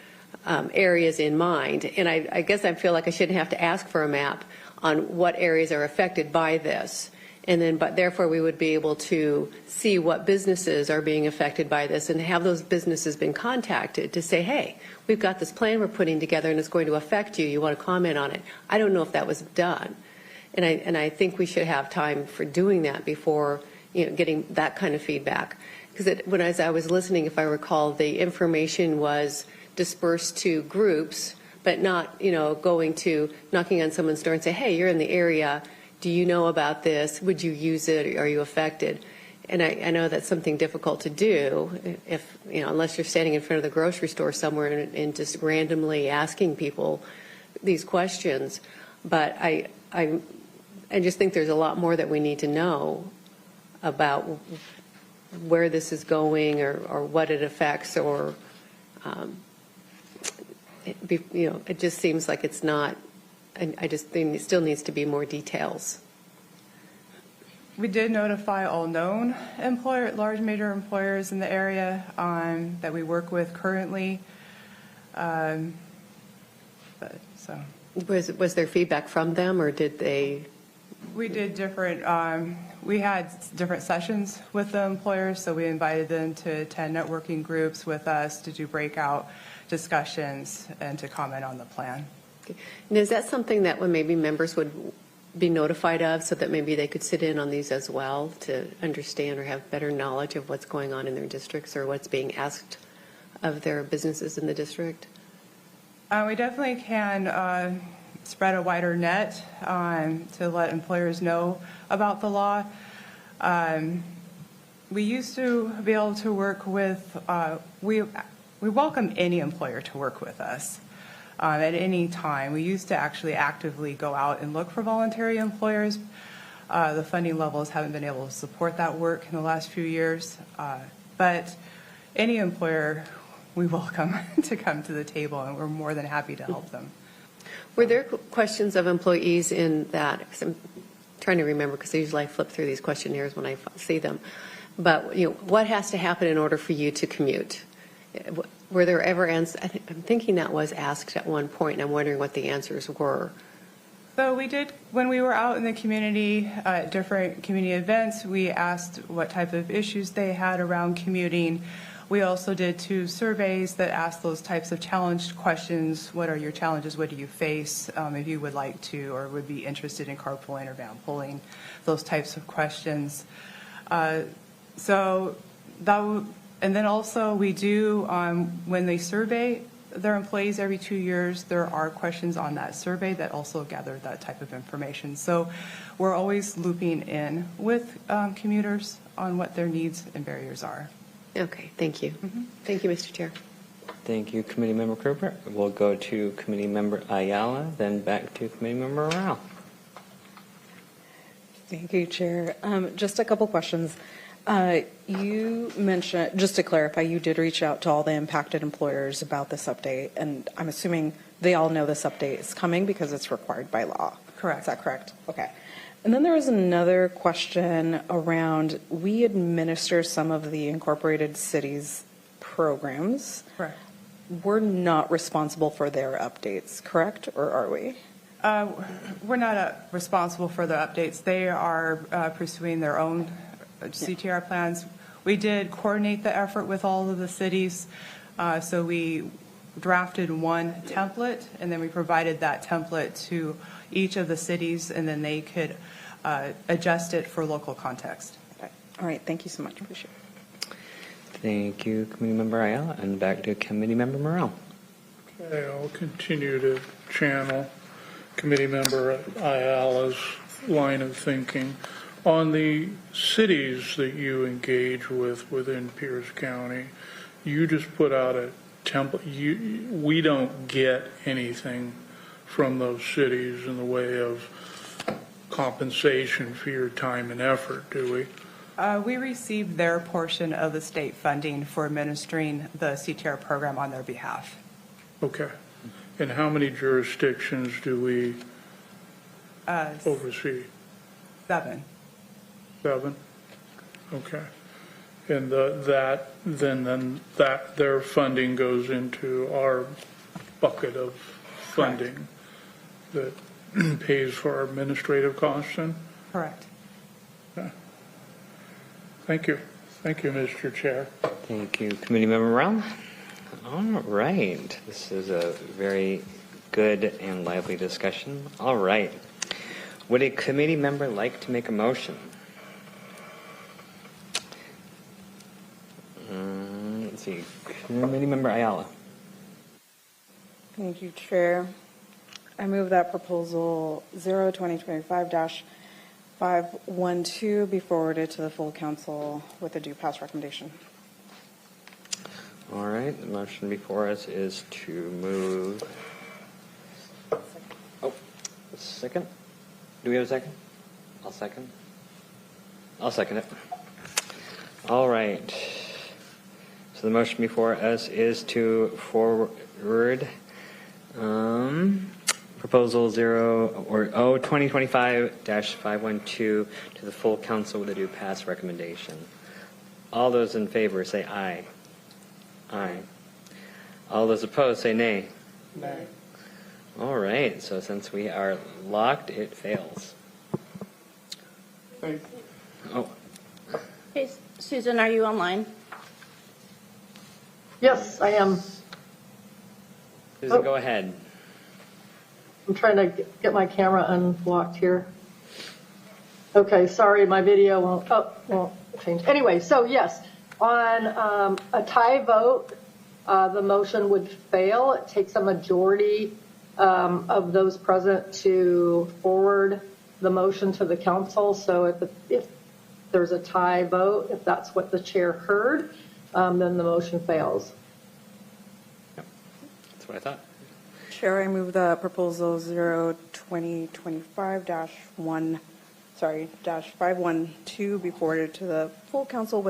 areas in mind. And I guess I feel like I shouldn't have to ask for a map on what areas are affected by this. And then, but therefore, we would be able to see what businesses are being affected by this and have those businesses been contacted to say, hey, we've got this plan we're putting together and it's going to affect you. You want to comment on it? I don't know if that was done. And I think we should have time for doing that before, getting that kind of feedback. Because as I was listening, if I recall, the information was dispersed to groups, but not, going to knocking on someone's door and say, hey, you're in the area. Do you know about this? Would you use it? Are you affected? And I know that's something difficult to do if, unless you're standing in front of the grocery store somewhere and just randomly asking people these questions. But I just think there's a lot more that we need to know about where this is going or what it affects, or it just seems like it's not. I just think it still needs to be more details. We did notify all known large major employers in the area that we work with currently. Was there feedback from them, or did they? We did different. We had different sessions with the employers, so we invited them to attend networking groups with us to do breakout discussions and to comment on the plan. Okay. And is that something that maybe members would be notified of, so that maybe they could sit in on these as well to understand or have better knowledge of what's going on in their districts or what's being asked of their businesses in the district? We definitely can spread a wider net to let employers know about the law. We used to be able to work with, we welcome any employer to work with us at any time. We used to actually actively go out and look for voluntary employers. The funding levels haven't been able to support that work in the last few years. But any employer we welcome to come to the table, and we're more than happy to help them. Were there questions of employees in that? Because I'm trying to remember, because usually I flip through these questionnaires when I see them. But what has to happen in order for you to commute? Were there ever answers? I'm thinking that was asked at one point, and I'm wondering what the answers were. So we did, when we were out in the community at different community events, we asked what type of issues they had around commuting. We also did 2 surveys that asked those types of challenged questions. What are your challenges? What do you face if you would like to or would be interested in carpooling or van pulling? Those types of questions. And then also we do, when they survey their employees every 2 years, there are questions on that survey that also gather that type of information. So we're always looping in with commuters on what their needs and barriers are. Okay, thank you. Mm-hmm. Thank you, Mr. Chair. Thank you, Committee Member Kruger. We'll go to Committee Member Ayala, then back to Committee Member Rao. Thank you, Chair. Just a couple questions. You mentioned, just to clarify, you did reach out to all the impacted employers about this update, and I'm assuming they all know this update is coming because it's required by law. Correct. Is that correct? Okay. And then there was another question around, we administer some of the incorporated cities programs. Correct. we're not responsible for their updates, correct? Or are we? We're not responsible for the updates. They are pursuing their own CTR plans. We did coordinate the effort with all of the cities, so we drafted one template, and then we provided that template to each of the cities, and then they could adjust it for local context. All right, thank you so much. Appreciate it. Thank you, Committee Member Ayala, and back to Committee Member Morrell. Okay, I'll continue to channel Committee Member Ayala's line of thinking. On the cities that you engage with within Pierce County, you just put out a template. We don't get anything from those cities in the way of compensation for your time and effort, do we? We received their portion of the state funding for administering the CTR program on their behalf. Okay. And how many jurisdictions do we oversee? 7. 7? Okay. And then their funding goes into our bucket of funding that pays for our administrative costs then? Correct. Okay. Thank you. Thank you, Mr. Chair. Thank you, Committee Member Morrell. All right. This is a very good and lively discussion. All right. Would a committee member like to make a motion? Let's see. Committee Member Ayala. Thank you, Chair. I move that proposal 0-2025-512 be forwarded to the full council with a due pass recommendation. All right. The motion before us is to move. Oh, a second. Do we have a second? I'll second. I'll second it. All right. So the motion before us is to forward proposal 2025-512 to the full council with a due pass recommendation. All those in favor say aye. Aye. All those opposed say nay. Nay. All right. So since we are locked, it fails. Thank you. Oh, Hey, Susan, are you online? Yes, I am. Susan, go ahead. I'm trying to get my camera unblocked here. Okay, sorry, my video won't change. Anyway, so yes, on a tie vote, the motion would fail. It takes a majority of those present to forward the motion to the council. So if there's a tie vote, if that's what the chair heard, then the motion fails. Yep. That's what I thought. Chair, I move that proposal 0-2025-512 be forwarded to the full council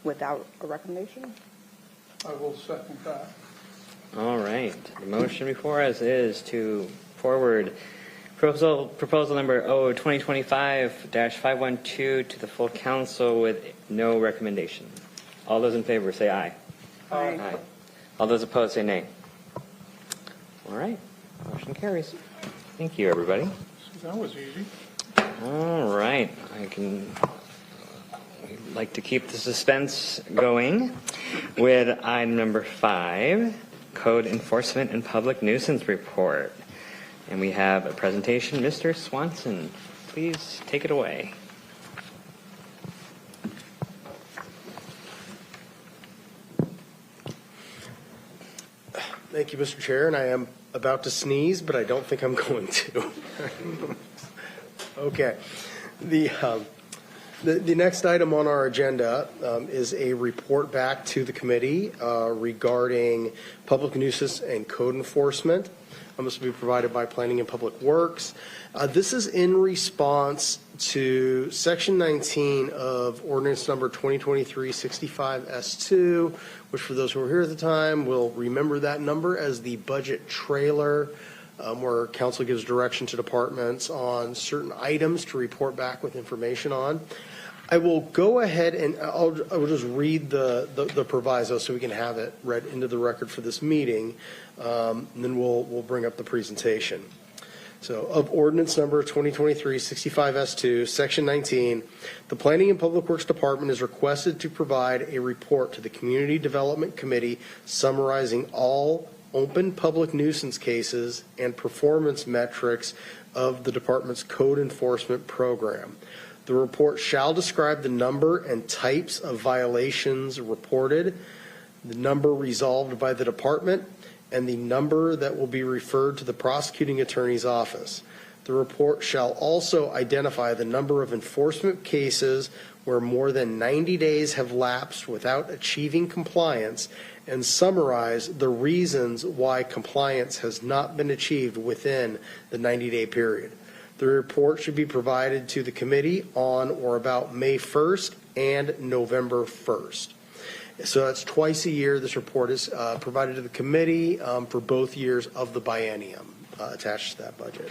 without a recommendation. I will second that. All right. The motion before us is to forward proposal number 2025-512 to the full council with no recommendation. All those in favor say aye. Aye. Aye. All those opposed say nay. All right. Motion carries. Thank you, everybody. That was easy. All right. We'd like to keep the suspense going with item number 5, Code Enforcement and Public Nuisance Report. And we have a presentation. Mr. Swanson, please take it away. Thank you, Mr. Chair, and I am about to sneeze, but I don't think I'm going to. Okay. The next item on our agenda is a report back to the committee regarding public nuisance and code enforcement. This will be provided by Planning and Public Works. This is in response to Section 19 of Ordinance Number 2023-65S2, which for those who were here at the time will remember that number as the budget trailer, where council gives direction to departments on certain items to report back with information on. I will go ahead and I will just read the proviso so we can have it read into the record for this meeting, and then we'll bring up the presentation. So, of ordinance number 2023-65S2, section 19, the Planning and Public Works Department is requested to provide a report to the Community Development Committee summarizing all open public nuisance cases and performance metrics of the department's code enforcement program. The report shall describe the number and types of violations reported, the number resolved by the department, and the number that will be referred to the prosecuting attorney's office. The report shall also identify the number of enforcement cases where more than 90 days have lapsed without achieving compliance and summarize the reasons why compliance has not been achieved within the 90-day period. The report should be provided to the committee on or about May 1st and November 1st. So that's twice a year. This report is provided to the committee for both years of the biennium attached to that budget.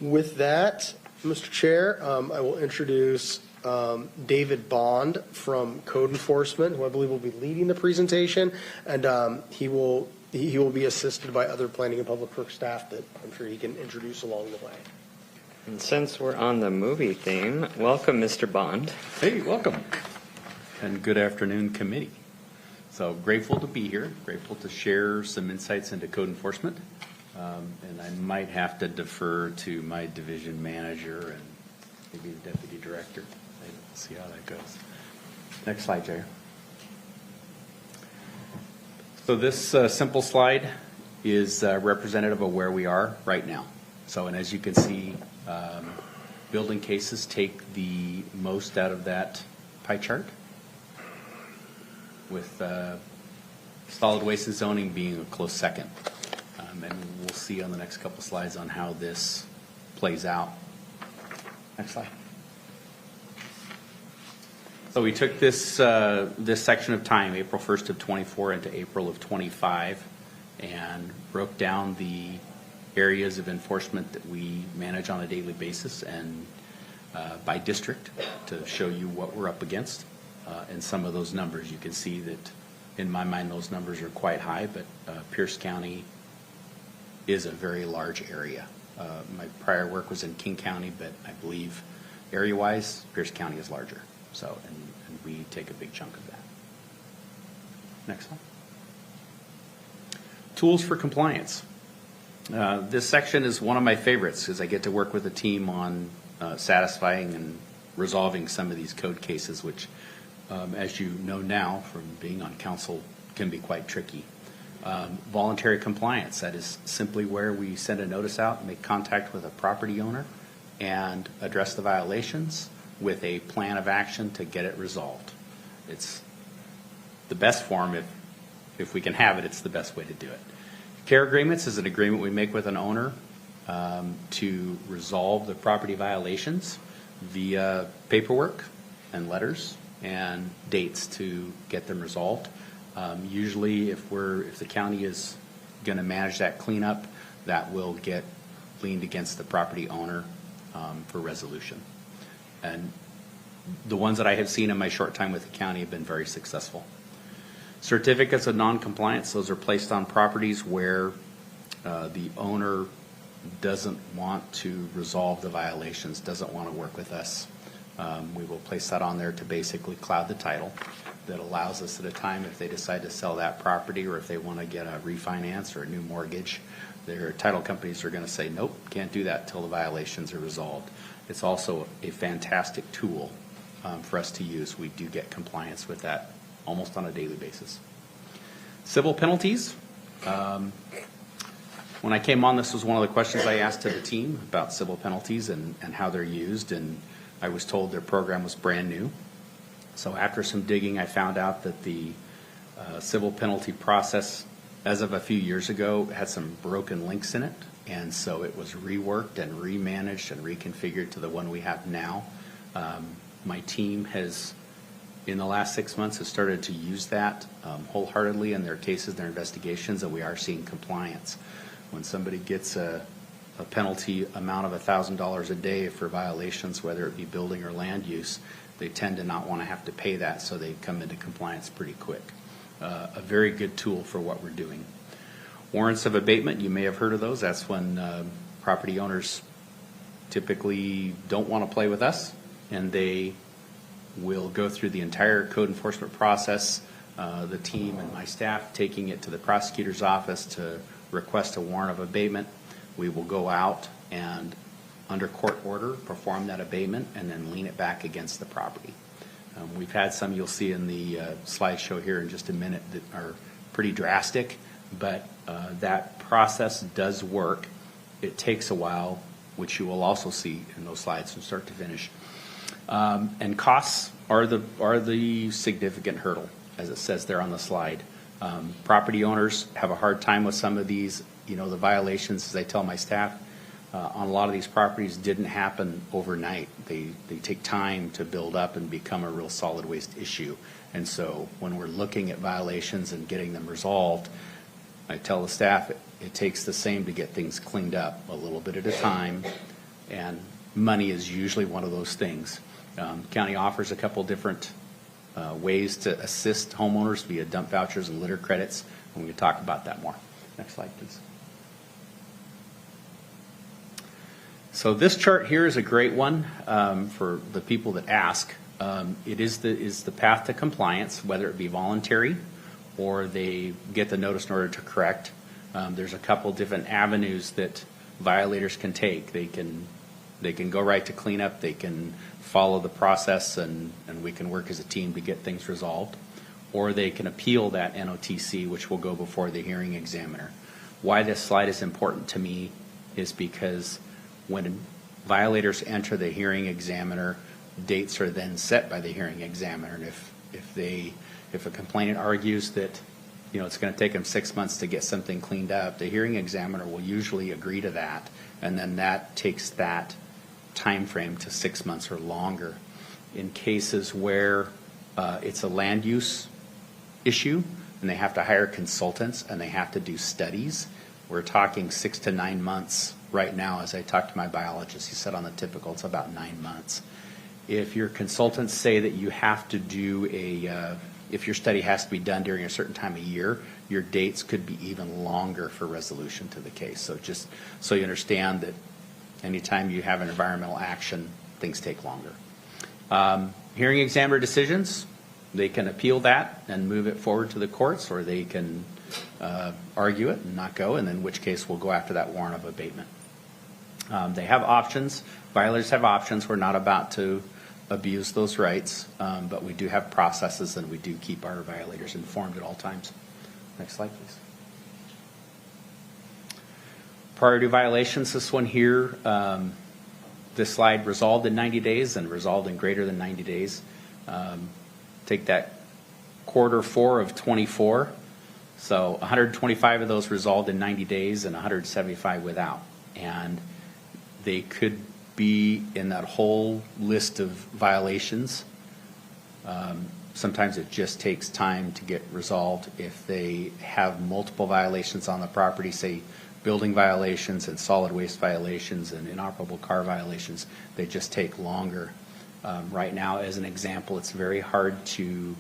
With that, Mr. Chair, I will introduce David Bond from Code Enforcement, who I believe will be leading the presentation, and he will be assisted by other planning and public works staff that I'm sure he can introduce along the way. And since we're on the movie theme, welcome, Mr. Bond. Hey, welcome. And good afternoon, committee. So grateful to be here, grateful to share some insights into code enforcement. And I might have to defer to my division manager and maybe the deputy director. We'll see how that goes. Next slide, Jair. So this simple slide is representative of where we are right now. So, and as you can see, building cases take the most out of that pie chart, with solid waste and zoning being a close second. And we'll see on the next couple slides on how this plays out. Next slide. So we took this this section of time, April 1st of 24 into April of 25, and broke down the areas of enforcement that we manage on a daily basis and by district to show you what we're up against. And some of those numbers, you can see that in my mind those numbers are quite high, but Pierce County is a very large area. My prior work was in King County, but I believe area-wise, Pierce County is larger. So, and we take a big chunk of that. Next one. Tools for compliance. This section is one of my favorites because I get to work with a team on satisfying and resolving some of these code cases, which, as you know now from being on council, can be quite tricky. Voluntary compliance, that is simply where we send a notice out, make contact with a property owner, and address the violations with a plan of action to get it resolved. It's the best form. If we can have it, it's the best way to do it. Care agreements is an agreement we make with an owner to resolve the property violations via paperwork and letters and dates to get them resolved. Usually if the county is going to manage that cleanup, that will get leaned against the property owner for resolution. And the ones that I have seen in my short time with the county have been very successful. Certificates of non-compliance, those are placed on properties where the owner doesn't want to resolve the violations, doesn't want to work with us. We will place that on there to basically cloud the title. That allows us at a time, if they decide to sell that property or if they want to get a refinance or a new mortgage, their title companies are going to say, nope, can't do that until the violations are resolved. It's also a fantastic tool for us to use. We do get compliance with that almost on a daily basis. Civil penalties. When I came on, this was one of the questions I asked to the team about civil penalties and how they're used, and I was told their program was brand new. So after some digging, I found out that the civil penalty process, as of a few years ago, had some broken links in it, and so it was reworked and remanaged and reconfigured to the one we have now. My team has, in the last 6 months, has started to use that wholeheartedly in their cases, their investigations, and we are seeing compliance. When somebody gets a a penalty amount of $1,000 a day for violations, whether it be building or land use, they tend to not want to have to pay that, so they come into compliance pretty quick. A very good tool for what we're doing. Warrants of abatement, you may have heard of those. That's when property owners typically don't want to play with us, and they will go through the entire code enforcement process, the team and my staff taking it to the prosecutor's office to request a warrant of abatement. We will go out and, under court order, perform that abatement and then lien it back against the property. We've had some you'll see in the slideshow here in just a minute that are pretty drastic, but that process does work. It takes a while, which you will also see in those slides from start to finish. And costs are the significant hurdle, as it says there on the slide. Property owners have a hard time with some of these. You know, the violations, as I tell my staff, on a lot of these properties didn't happen overnight. They take time to build up and become a real solid waste issue. And so when we're looking at violations and getting them resolved, I tell the staff it takes the same to get things cleaned up, a little bit at a time, and money is usually one of those things. County offers a couple different ways to assist homeowners via dump vouchers and litter credits, and we can talk about that more. Next slide, please. So this chart here is a great one for the people that ask. It is the path to compliance, whether it be voluntary or they get the notice in order to correct. There's a couple different avenues that violators can take. They can go right to cleanup. They can follow the process, and we can work as a team to get things resolved. Or they can appeal that NOTC, which will go before the hearing examiner. Why this slide is important to me is because when violators enter the hearing examiner, dates are then set by the hearing examiner. And if a complainant argues that, you know, it's going to take them 6 months to get something cleaned up, the hearing examiner will usually agree to that, and then that takes that time frame to 6 months or longer. In cases where it's a land use issue and they have to hire consultants and they have to do studies, we're talking 6 to 9 months right now. As I talked to my biologist, he said on the typical it's about 9 months. If your consultants say that you have to do if your study has to be done during a certain time of year, your dates could be even longer for resolution to the case. So just so you understand that anytime you have an environmental action, things take longer. Hearing examiner decisions, they can appeal that and move it forward to the courts, or they can argue it and not go, and in which case we'll go after that warrant of abatement. They have options. Violators have options. We're not about to abuse those rights, but we do have processes, and we do keep our violators informed at all times. Next slide, please. Priority violations, this one here, this slide resolved in 90 days and resolved in greater than 90 days. Take that Q4 of 24. So 125 of those resolved in 90 days and 175 without. And they could be in that whole list of violations. Sometimes it just takes time to get resolved. If they have multiple violations on the property, say building violations and solid waste violations and inoperable car violations, they just take longer. Right now, as an example, it's very hard to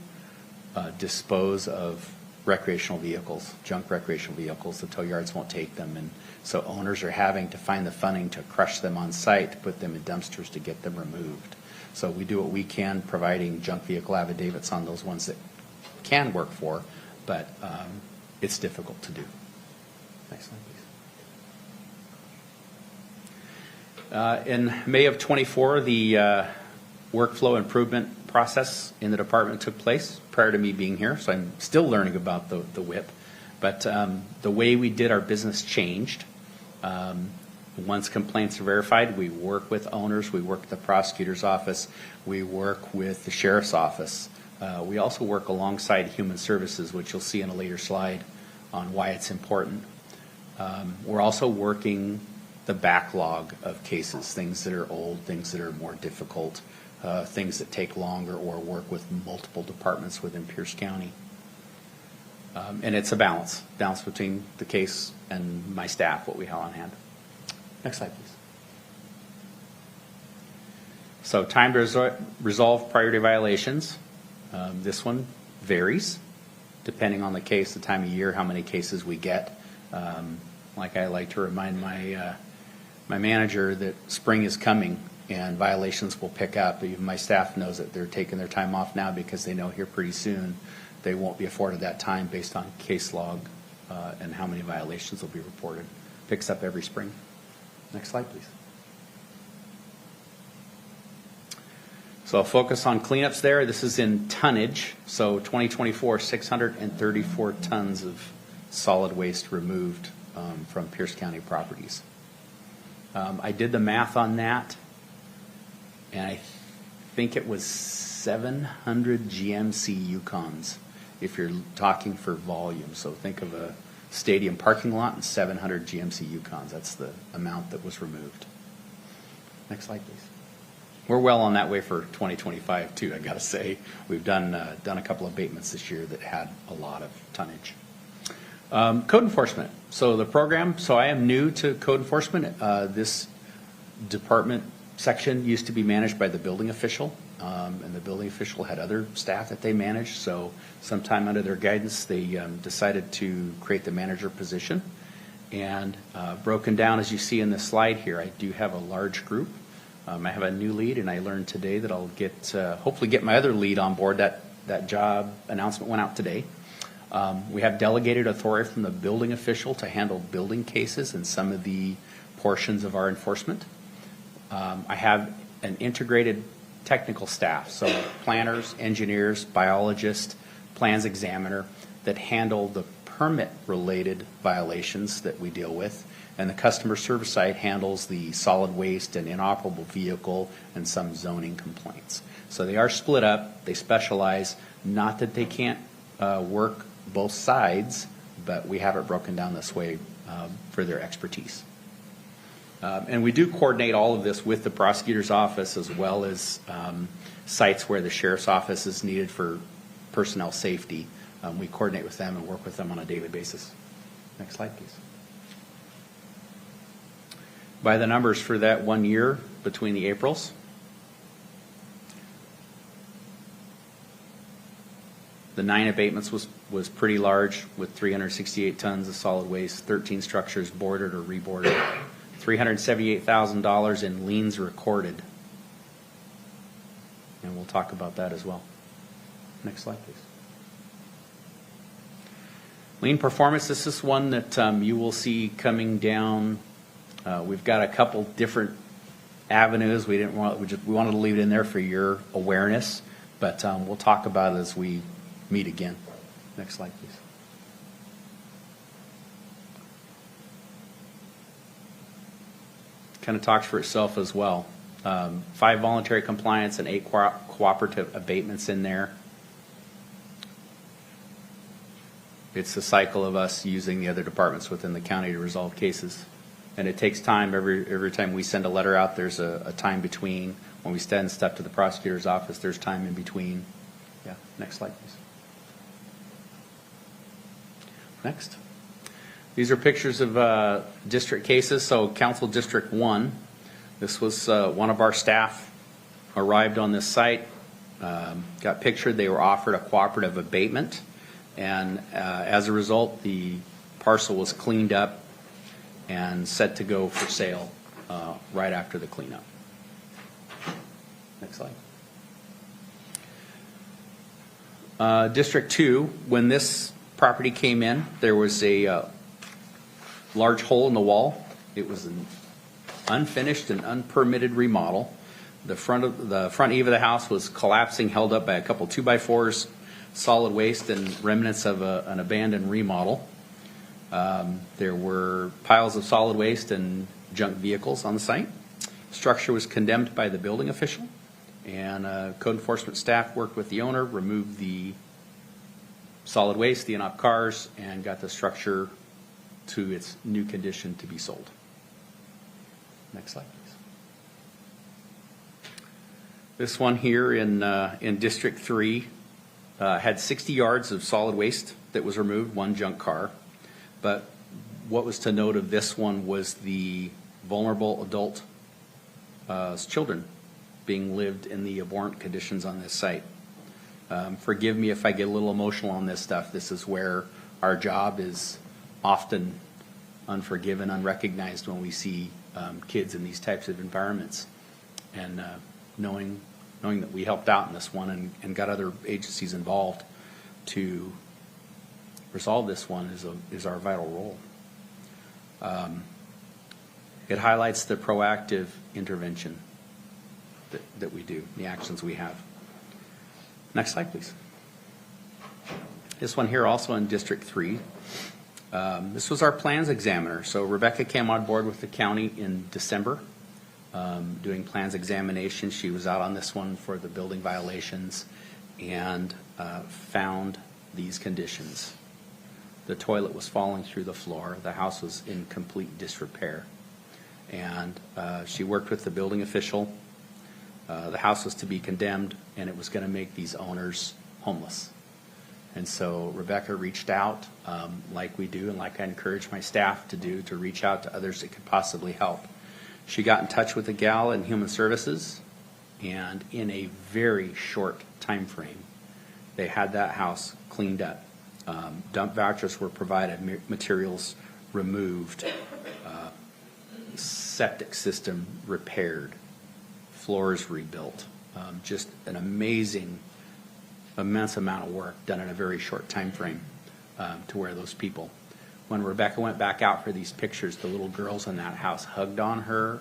dispose of recreational vehicles, junk recreational vehicles. The tow yards won't take them, and so owners are having to find the funding to crush them on site, to put them in dumpsters to get them removed. So we do what we can, providing junk vehicle affidavits on those ones that can work for, but it's difficult to do. Next slide, please. In May of 24, the workflow improvement process in the department took place prior to me being here, so I'm still learning about the WIP. But the way we did our business changed. Once complaints are verified, we work with owners, we work with the prosecutor's office, we work with the sheriff's office. We also work alongside human services, which you'll see in a later slide on why it's important. We're also working the backlog of cases, things that are old, things that are more difficult, things that take longer, or work with multiple departments within Pierce County. And it's a balance between the case and my staff, what we have on hand. Next slide, please. So time to resolve priority violations. This one varies depending on the case, the time of year, how many cases we get. Like I like to remind my manager that spring is coming and violations will pick up. Even my staff knows that they're taking their time off now because they know here pretty soon they won't be afforded that time based on case log and how many violations will be reported. Picks up every spring. Next slide, please. So I'll focus on cleanups there. This is in tonnage. So 2024, 634 tons of solid waste removed from Pierce County properties. I did the math on that, and I think it was 700 GMC Yukons if you're talking for volume. So think of a stadium parking lot and 700 GMC Yukons. That's the amount that was removed. Next slide, please. We're well on that way for 2025 too, I gotta say. We've done a couple of abatements this year that had a lot of tonnage. Code enforcement. So the program, so I am new to code enforcement. This department section used to be managed by the building official, and the building official had other staff that they managed. So sometime under their guidance, they decided to create the manager position. And broken down, as you see in the slide here, I do have a large group. I have a new lead, and I learned today that I'll get hopefully get my other lead on board. That job announcement went out today. We have delegated authority from the building official to handle building cases and some of the portions of our enforcement. I have an integrated technical staff, so planners, engineers, biologists, plans examiner that handle the permit-related violations that we deal with. And the customer service side handles the solid waste and inoperable vehicle and some zoning complaints. So they are split up. They specialize. Not that they can't work both sides, but we have it broken down this way for their expertise. And we do coordinate all of this with the prosecutor's office as well as sites where the sheriff's office is needed for personnel safety. We coordinate with them and work with them on a daily basis. Next slide, please. By the numbers for that 1 year between the Aprils. The 9 abatements was pretty large with 368 tons of solid waste, 13 structures boarded or reboarded, $378,000 in liens recorded. And we'll talk about that as well. Next slide, please. Lien performance, this is one that you will see coming down. We've got a couple different avenues. We wanted to leave it in there for your awareness, but we'll talk about it as we meet again. Next slide, please. Kind of talks for itself as well. 5 voluntary compliance and 8 cooperative abatements in there. It's the cycle of us using the other departments within the county to resolve cases. And it takes time. Every time we send a letter out, there's a time between. When we send stuff to the prosecutor's office, there's time in between. Yeah, next slide, please. Next. These are pictures of district cases. So Council District 1, this was one of our staff arrived on this site, got pictured. They were offered a cooperative abatement. And as a result, the parcel was cleaned up and set to go for sale right after the cleanup. Next slide. District 2, when this property came in, there was a large hole in the wall. It was an unfinished and unpermitted remodel. The front eave of the house was collapsing, held up by a couple 2x4s, solid waste, and remnants of an abandoned remodel. There were piles of solid waste and junk vehicles on the site. Structure was condemned by the building official, and code enforcement staff worked with the owner, removed the solid waste, the inop cars, and got the structure to its new condition to be sold. Next slide, please. This one here in District 3 had 60 yards of solid waste that was removed, 1 junk car. But what was to note of this one was the vulnerable adult children being lived in the abhorrent conditions on this site. Forgive me if I get a little emotional on this stuff. This is where our job is often unforgiven, unrecognized when we see kids in these types of environments. And knowing that we helped out in this one and got other agencies involved to resolve this one is our vital role. It highlights the proactive intervention that we do, the actions we have. Next slide, please. This one here also in District 3. This was our plans examiner. So Rebecca came on board with the county in December doing plans examination. She was out on this one for the building violations and found these conditions. The toilet was falling through the floor. The house was in complete disrepair. And she worked with the building official. The house was to be condemned, and it was going to make these owners homeless. And so Rebecca reached out, like we do, and like I encourage my staff to do, to reach out to others that could possibly help. She got in touch with a gal in Human Services, and in a very short time frame, they had that house cleaned up. Dump vouchers were provided, materials removed, septic system repaired, floors rebuilt. Just an immense amount of work done in a very short time frame to where those people. When Rebecca went back out for these pictures, the little girls in that house hugged on her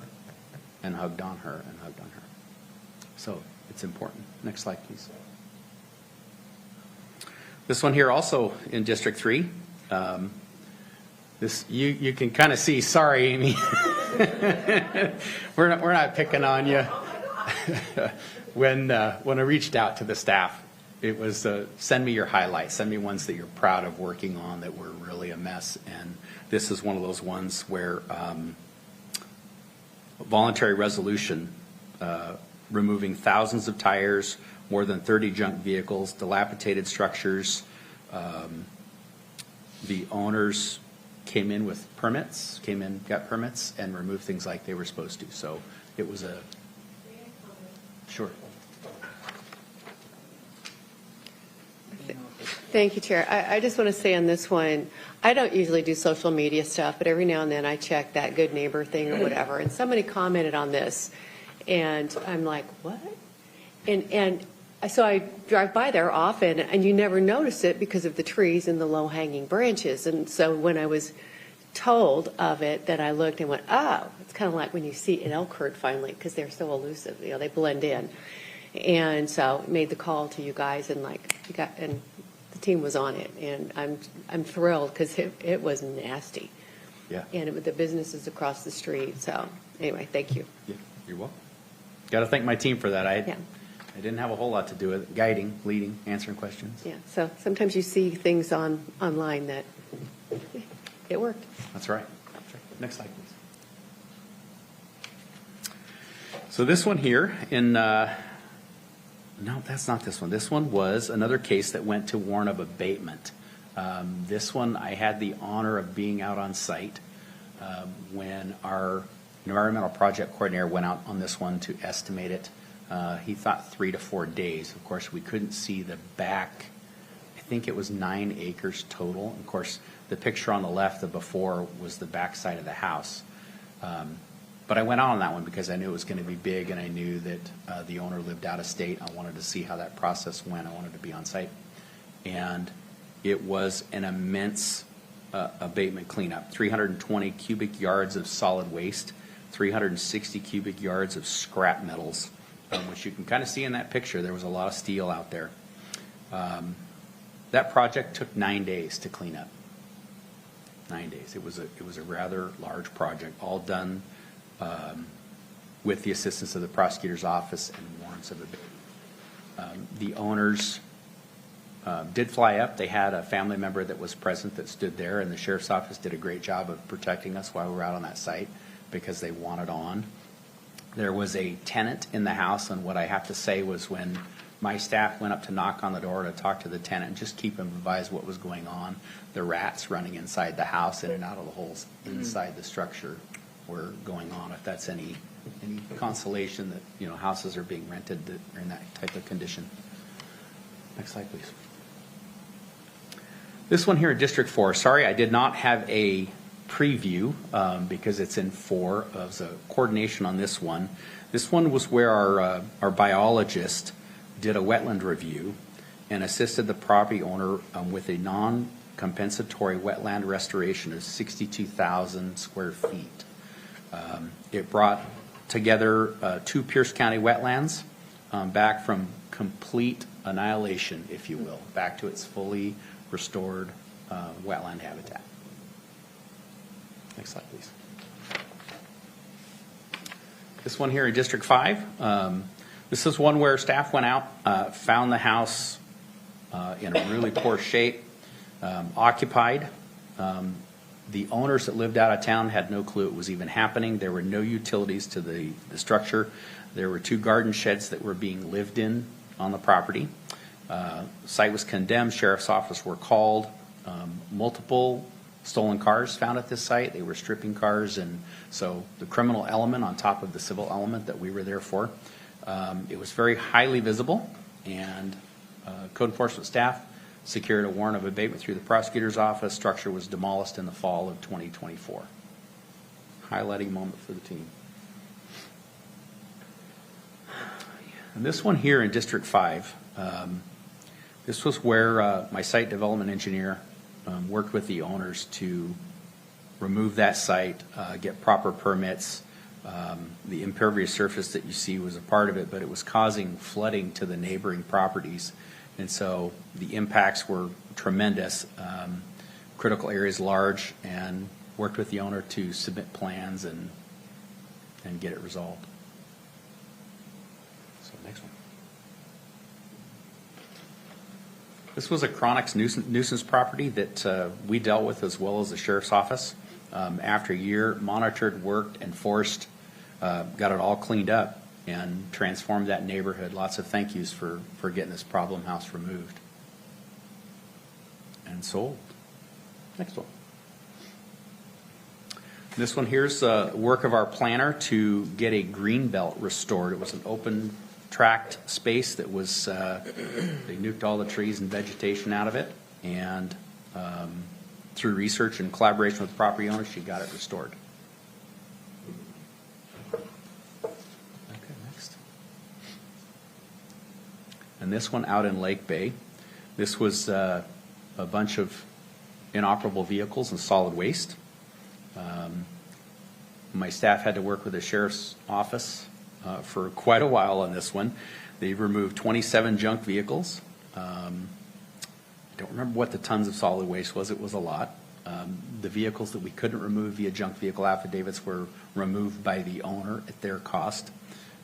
and hugged on her and hugged on her. So it's important. Next slide, please. This one here also in District 3. This you can kind of see. Sorry, Amy. we're not picking on you. When I reached out to the staff, it was send me your highlights, send me ones that you're proud of working on that were really a mess. And this is one of those ones where voluntary resolution, removing thousands of tires, more than 30 junk vehicles, dilapidated structures. The owners came in with permits, got permits, and removed things like they were supposed to. So it was a sure. Thank you, Chair. I just want to say on this one, I don't usually do social media stuff, but every now and then I check that good neighbor thing or whatever. And somebody commented on this, and I'm like, what? And so I drive by there often, and you never notice it because of the trees and the low-hanging branches. And so when I was told of it, that I looked and went, oh, it's kind of like when you see an elk herd finally, because they're so elusive, they blend in. And so I made the call to you guys, and and the team was on it, and I'm thrilled because it was nasty. Yeah. And the businesses across the street. So anyway, thank you. Yeah, you're welcome. Got to thank my team for that. I didn't have a whole lot to do with it. Guiding, leading, answering questions. Yeah. So sometimes you see things online that it worked. That's right. Next slide, please. So this one here in, no, that's not this one. This one was another case that went to warrant of abatement. This one I had the honor of being out on site when our environmental project coordinator went out on this one to estimate it. He thought 3 to 4 days. Of course, we couldn't see the back. I think it was 9 acres total. Of course, the picture on the left, the before, was the back side of the house. But I went out on that one because I knew it was going to be big, and I knew that the owner lived out of state. I wanted to see how that process went. I wanted to be on site. And it was an immense abatement cleanup. 320 cubic yards of solid waste, 360 cubic yards of scrap metals, which you can kind of see in that picture. There was a lot of steel out there. That project took 9 days to clean up. 9 days. It was a rather large project, all done with the assistance of the prosecutor's office and warrants of abatement. The owners did fly up. They had a family member that was present that stood there, and the sheriff's office did a great job of protecting us while we were out on that site because they wanted on. There was a tenant in the house, and what I have to say was when my staff went up to knock on the door to talk to the tenant and just keep him advised what was going on, the rats running inside the house, in and out of the holes inside the structure were going on, if that's any consolation that, you know, houses are being rented that are in that type of condition. Next slide, please. This one here in District 4, sorry, I did not have a preview because it's in 4 of the coordination on this one. This one was where our biologist did a wetland review and assisted the property owner with a non-compensatory wetland restoration of 62,000 square feet. It brought together 2 Pierce County wetlands back from complete annihilation, if you will, back to its fully restored wetland habitat. Next slide, please. This one here in District 5, this is one where staff went out, found the house in a really poor shape, occupied. The owners that lived out of town had no clue it was even happening. There were no utilities to the structure. There were 2 garden sheds that were being lived in on the property. Site was condemned. Sheriff's office were called. Multiple stolen cars found at this site. They were stripping cars, and so the criminal element on top of the civil element that we were there for. It was very highly visible, and code enforcement staff secured a warrant of abatement through the prosecutor's office. Structure was demolished in the fall of 2024. Highlighting moment for the team. And this one here in District 5, this was where my site development engineer worked with the owners to remove that site, get proper permits. The impervious surface that you see was a part of it, but it was causing flooding to the neighboring properties. And so the impacts were tremendous. Critical areas large, and worked with the owner to submit plans and get it resolved. So next one. This was a chronic nuisance property that we dealt with as well as the sheriff's office. After a year, monitored, worked, enforced, got it all cleaned up and transformed that neighborhood. Lots of thank yous for getting this problem house removed and sold. Next one. This one here's work of our planner to get a green belt restored. It was an open tract space that was, they nuked all the trees and vegetation out of it, and through research and collaboration with property owners, she got it restored. Okay, next. And this one out in Lake Bay, this was a bunch of inoperable vehicles and solid waste. My staff had to work with the sheriff's office for quite a while on this one. They removed 27 junk vehicles. I don't remember what the tons of solid waste was. It was a lot. The vehicles that we couldn't remove via junk vehicle affidavits were removed by the owner at their cost.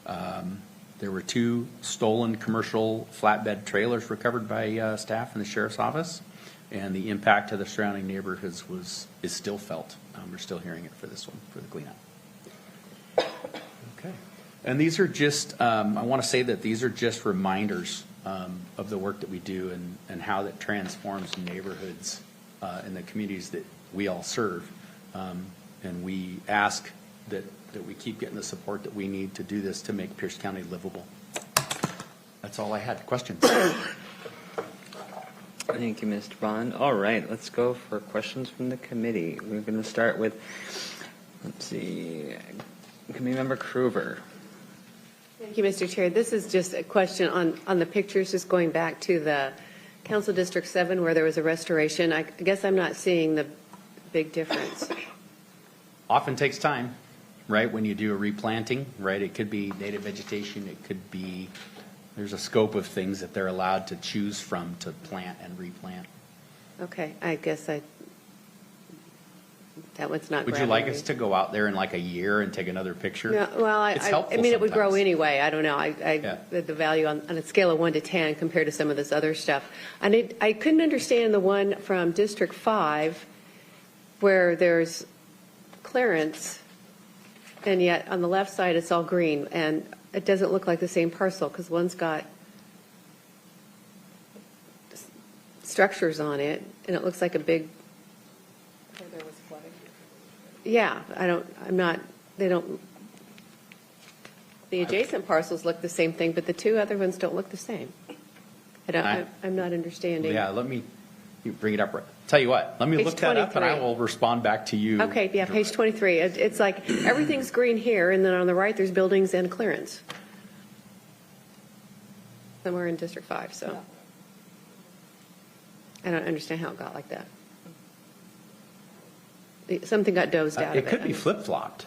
There were 2 stolen commercial flatbed trailers recovered by staff in the sheriff's office, and the impact to the surrounding neighborhoods is still felt. We're still hearing it for this one, for the cleanup. Okay. And these are just, I want to say that these are just reminders of the work that we do and how that transforms neighborhoods in the communities that we all serve. And we ask that we keep getting the support that we need to do this to make Pierce County livable. That's all I had. Questions? Thank you, Mr. Bond. All right, let's go for questions from the committee. We're going to start with, let's see, Committee Member Krueger. Thank you, Mr. Chair. This is just a question on the pictures, just going back to the Council District 7 where there was a restoration. I guess I'm not seeing the big difference. Often takes time, right, when you do a replanting, right? It could be native vegetation. It could be, there's a scope of things that they're allowed to choose from to plant and replant. Okay, I guess that one's not. Would you like us to go out there in like a year and take another picture? No, well, It's I helpful mean, it would grow sometimes. anyway. I don't know. Yeah. The value on a scale of 1 to 10 compared to some of this other stuff. I couldn't understand the one from District 5 where there's clearance, and yet on the left side it's all green, and it doesn't look like the same parcel because one's got structures on it, and it looks like a big. There was flooding. Yeah, the adjacent parcels look the same thing, but the two other ones don't look the same. I'm not understanding. Yeah, you bring it up. Tell you what, let me Page look that up and I 23. will respond back to you. Okay, yeah, page 23. It's like everything's green here, and then on the right, there's buildings and clearance. Somewhere in District 5, so. I don't understand how it got like that. Something got dozed out of it. It could be flip-flopped.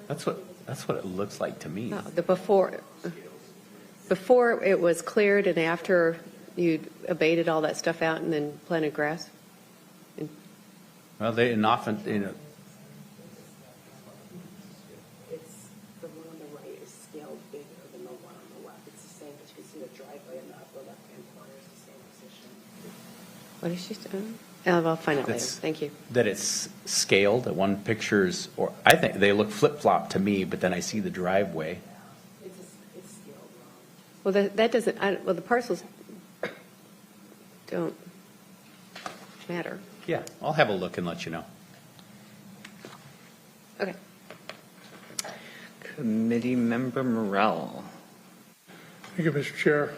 That's what it looks like to me. No, before it was cleared and after you abated all that stuff out and then planted grass? Well, and often, It's, the one on the right is scaled bigger than the one on the left. It's the same, as you can see the driveway in the upper left-hand corner is the same position. What is she saying? I'll find out later. It's- Thank you. that it's scaled, that one picture's, or I think they look flip-flop to me, but then I see the driveway. It's scaled wrong. Well, that doesn't, well, the parcels don't matter. Yeah, I'll have a look and let you know. Okay. Committee Member Morrell. Thank you, Mr. Chair.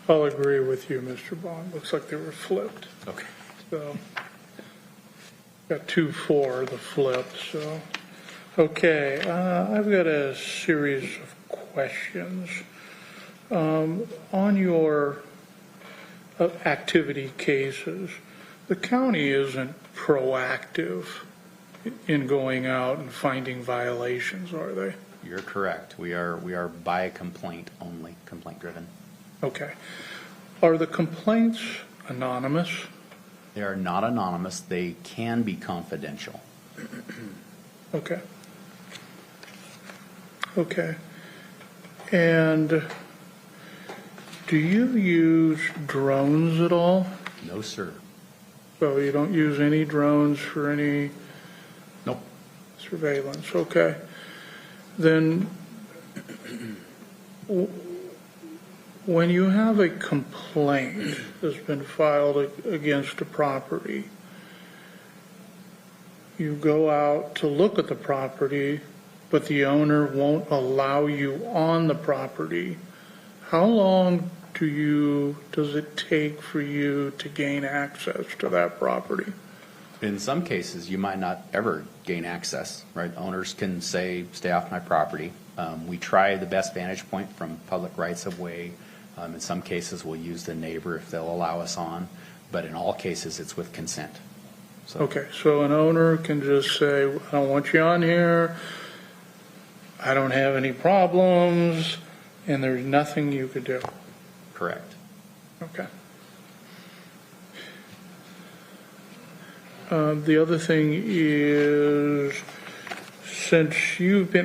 I'll agree with you, Mr. Bond. Looks like they were flipped. Okay. So, got 2-4, the flip, so. Okay, I've got a series of questions. On your activity cases, the county isn't proactive in going out and finding violations, are they? You're correct. We are by complaint only, complaint driven. Okay. Are the complaints anonymous? They are not anonymous. They can be confidential. Okay. Okay. And do you use drones at all? No, sir. So you don't use any drones for any Nope. surveillance? Okay. Then when you have a complaint that's been filed against a property, you go out to look at the property, but the owner won't allow you on the property. How long does it take for you to gain access to that property? In some cases, you might not ever gain access, right? Owners can say, stay off my property. We try the best vantage point from public rights of way. In some cases, we'll use the neighbor if they'll allow us on, but in all cases, it's with consent. So, Okay, so an owner can just say, I don't want you on here, I don't have any problems, and there's nothing you could do. correct. Okay. The other thing is, since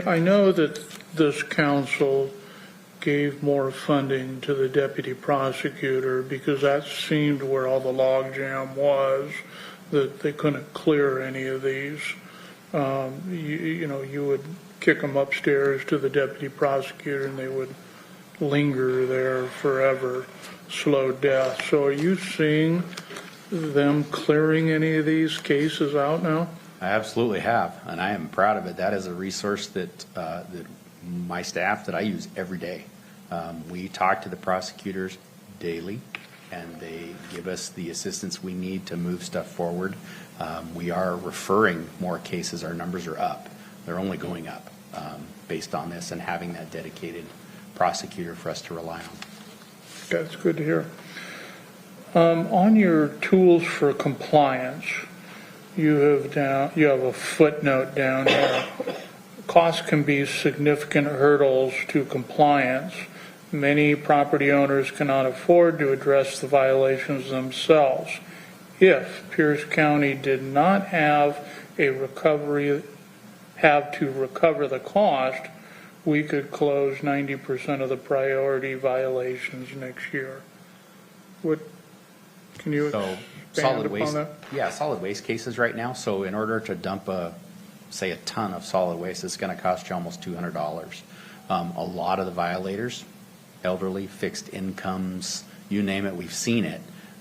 I know that this council gave more funding to the deputy prosecutor because that seemed where all the logjam was, that they couldn't clear any of these. You would kick them upstairs to the deputy prosecutor and they would linger there forever, slow death. So are you seeing them clearing any of these cases out now? I absolutely have, and I am proud of it. That is a resource that my staff, that I use every day. We talk to the prosecutors daily, and they give us the assistance we need to move stuff forward. We are referring more cases. Our numbers are up. They're only going up based on this and having that dedicated prosecutor for us to rely on. That's good to hear. On your tools for compliance, you have a footnote down here. Costs can be significant hurdles to compliance. Many property owners cannot afford to address the violations themselves. If Pierce County did not have to recover the cost, we could close 90% of the priority violations next year. Can you So expand solid upon waste, that? yeah, solid waste cases right now. So in order to dump say a ton of solid waste, it's going to cost you almost $200. A lot of the violators, elderly, fixed incomes, you name it, we've seen it.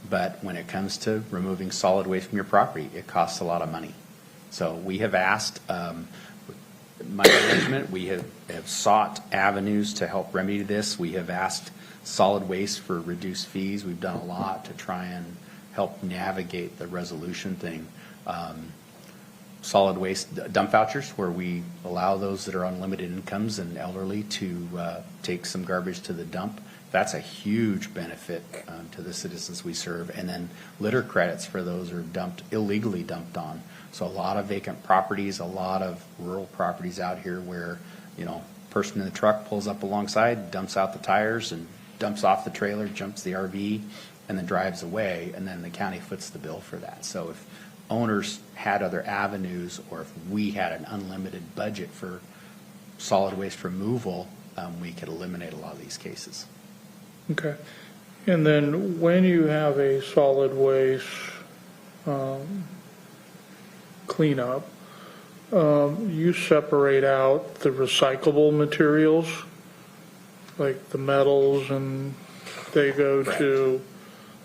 but when it comes to removing solid waste from your property, it costs a lot of money. So we have asked, my management, we have sought avenues to help remedy this. We have asked solid waste for reduced fees. We've done a lot to try and help navigate the resolution thing. Solid waste dump vouchers, where we allow those that are on limited incomes and elderly to take some garbage to the dump. That's a huge benefit to the citizens we serve. And then litter credits for those who are dumped, illegally dumped on. So a lot of vacant properties, a lot of rural properties out here where, person in the truck pulls up alongside, dumps out the tires and dumps off the trailer, jumps the RV, and then drives away, and then the county foots the bill for that. So if owners had other avenues, or if we had an unlimited budget for solid waste removal, we could eliminate a lot of these cases. Okay. And then when you have a solid waste cleanup, you separate out the recyclable materials, like the metals, and they go Correct. to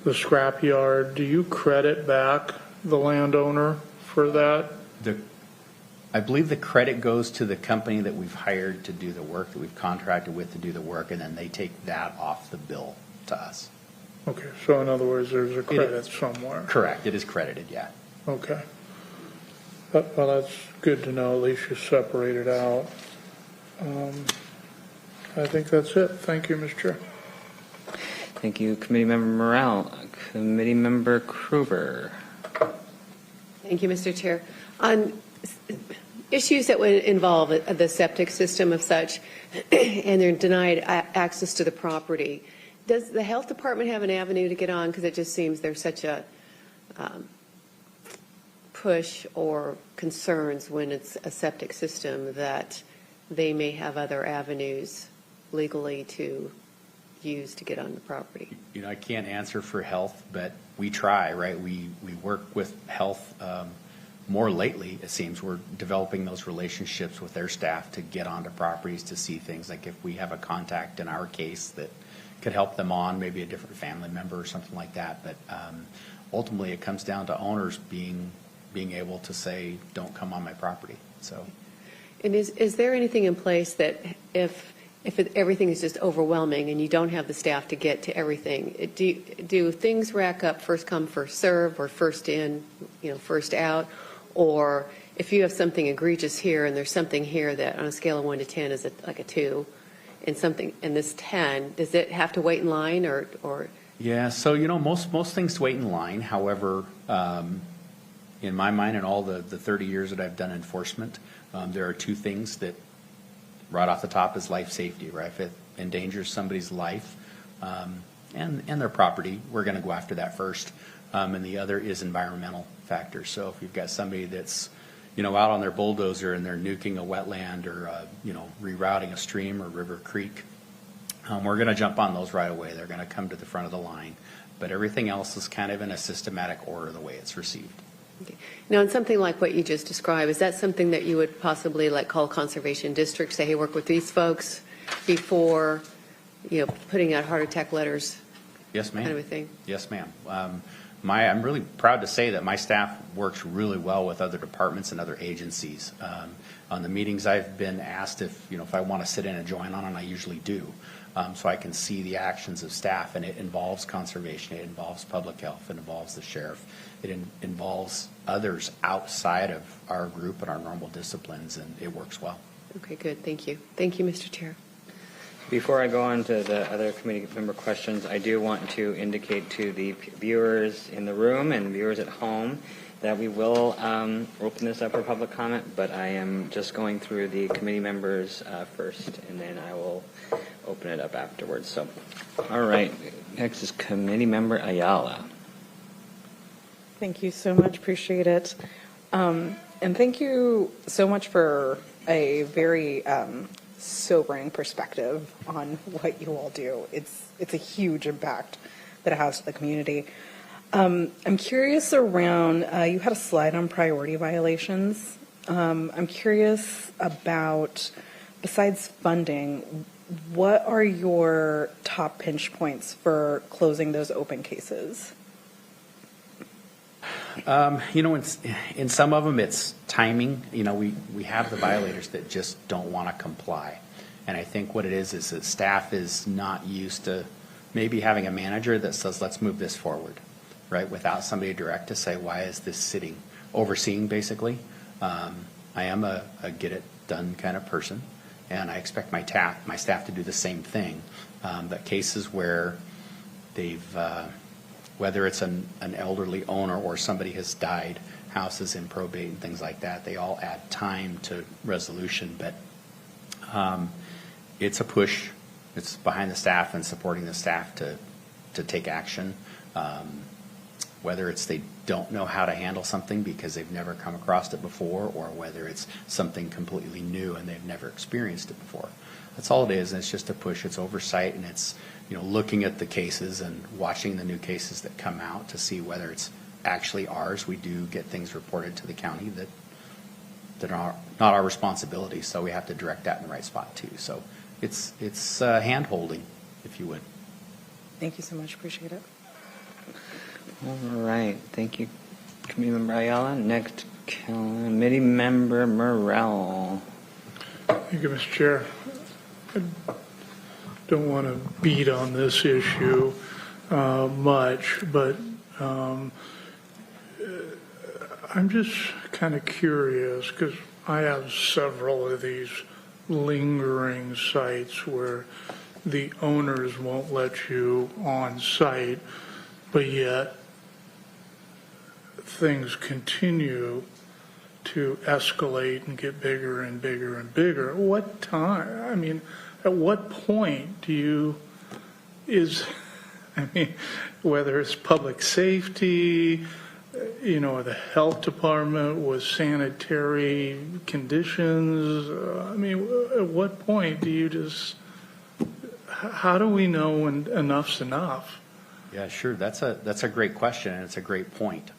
the scrap yard. Do you credit back the landowner for that? I believe the credit goes to the company that we've hired to do the work, that we've contracted with to do the work, and then they take that off the bill to us. Okay, so in other words, there's a credit somewhere. Correct, it is credited, yeah. Okay. Well, that's good to know, at least you separate it out. I think that's it. Thank you, Mr. Chair. Thank you, Committee Member Morrell. Committee Member Kruber. Thank you, Mr. Chair. On issues that would involve the septic system of such, and they're denied access to the property, does the health department have an avenue to get on? Because it just seems there's such a push or concerns when it's a septic system that they may have other avenues legally to use to get on the property. I can't answer for health, but we try, right? We work with health more lately, it seems. We're developing those relationships with their staff to get onto properties to see things. Like if we have a contact in our case that could help them on, maybe a different family member or something like that. But ultimately it comes down to owners being able to say, don't come on my property. So, And is there anything in place that if everything is just overwhelming and you don't have the staff to get to everything, do things rack up first come, first serve, or first in, first out? Or if you have something egregious here and there's something here that on a scale of 1 to 10 is like a 2, and this 10, does it have to wait in line or? Yeah, so most things wait in line. However, in my mind and all the 30 years that I've done enforcement, there are two things that right off the top is life safety, right? If it endangers somebody's life and their property, we're going to go after that first. And the other is environmental factors. So if you've got somebody that's out on their bulldozer and they're nuking a wetland or rerouting a stream or river, creek, we're going to jump on those right away. They're going to come to the front of the line. But everything else is kind of in a systematic order the way it's received. Okay. Now, in something like what you just described, is that something that you would possibly call conservation districts, say, hey, work with these folks before, putting out heart attack letters? Yes, ma'am. Kind of a thing? Yes, ma'am. I'm really proud to say that my staff works really well with other departments and other agencies. On the meetings I've been asked if I want to sit in and join on, and I usually do, so I can see the actions of staff, and it involves conservation, it involves public health, it involves the sheriff, it involves others outside of our group and our normal disciplines, and it works well. Okay, good. Thank you. Thank you, Mr. Chair. Before I go on to the other committee member questions, I do want to indicate to the viewers in the room and viewers at home that we will open this up for public comment, but I am just going through the committee members first, and then I will open it up afterwards. So, all right, next is Committee Member Ayala. Thank you so much. Appreciate it. And thank you so much for a very sobering perspective on what you all do. It's a huge impact that it has to the community. I'm curious around, you had a slide on priority violations. I'm curious about, besides funding, what are your top pinch points for closing those open cases? In some of them, it's timing. We have the violators that just don't want to comply. And I think what it is that staff is not used to maybe having a manager that says, let's move this forward, right? Without somebody direct to say, why is this sitting, overseeing basically. I am a get it done kind of person, and I expect my staff to do the same thing. But cases where they've, whether it's an elderly owner or somebody has died, houses in probate and things like that, they all add time to resolution. But it's a push. It's behind the staff and supporting the staff to take action. Whether it's they don't know how to handle something because they've never come across it before, or whether it's something completely new and they've never experienced it before. That's all it is, and it's just a push. It's oversight, and it's looking at the cases and watching the new cases that come out to see whether it's actually ours. We do get things reported to the county that are not our responsibility, so we have to direct that in the right spot too. So it's hand holding, if you would. Thank you so much. Appreciate it. All right. Thank you, Committee Member Ayala. Next, Committee Member Morrell. Thank you, Mr. Chair. I don't want to beat on this issue much, but I'm just kind of curious because I have several of these lingering sites where the owners won't let you on site, but yet things continue to escalate and get bigger and bigger and bigger. At what time? I mean, at what point whether it's public safety, the health department with sanitary conditions, at what point do you how do we know when enough's enough? Yeah, sure. That's a great question, and it's a great point.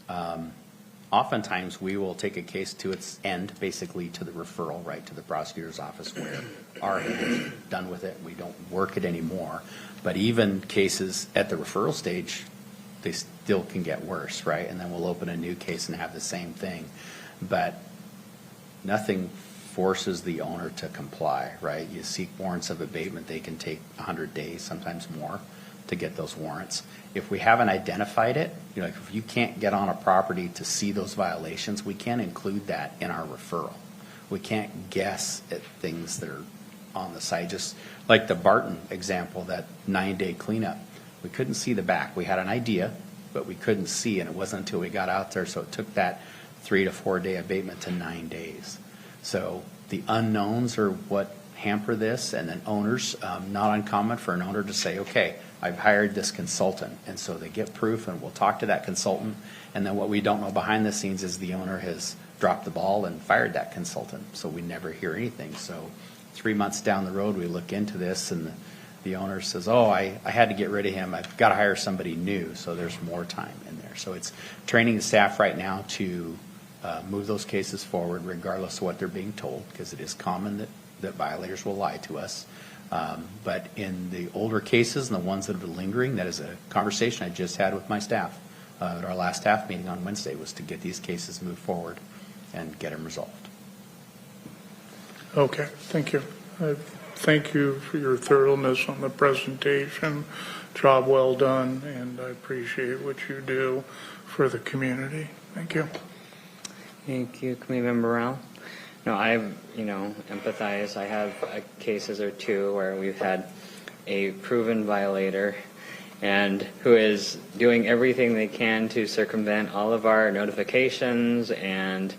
Oftentimes, we will take a case to its end, basically to the referral, right, to the prosecutor's office where our is done with it. We don't work it anymore. But even cases at the referral stage, they still can get worse, right? And then we'll open a new case and have the same thing. But nothing forces the owner to comply, right? You seek warrants of abatement, they can take 100 days, sometimes more, to get those warrants. If we haven't identified it, if you can't get on a property to see those violations, we can't include that in our referral. We can't guess at things that are on the site. Just like the Barton example, that 9-day cleanup. We couldn't see the back. We had an idea, but we couldn't see, and it wasn't until we got out there, so it took that 3 to 4 day abatement to 9 days. So the unknowns are what hamper this, and then owners, not uncommon for an owner to say, okay, I've hired this consultant, and so they get proof, and we'll talk to that consultant, and then what we don't know behind the scenes is the owner has dropped the ball and fired that consultant, so we never hear anything. So 3 months down the road, we look into this, and the owner says, oh, I had to get rid of him. I've got to hire somebody new, so there's more time in there. So it's training the staff right now to move those cases forward regardless of what they're being told, because it is common that violators will lie to us. But in the older cases and the ones that have been lingering, that is a conversation I just had with my staff at our last staff meeting on Wednesday, was to get these cases moved forward and get them resolved. Okay, thank you. Thank you for your thoroughness on the presentation. Job well done, and I appreciate what you do for the community. Thank you. Thank you, Committee Member Morrell. No, I've, empathize. I have cases or two where we've had a proven violator and who is doing everything they can to circumvent all of our notifications and,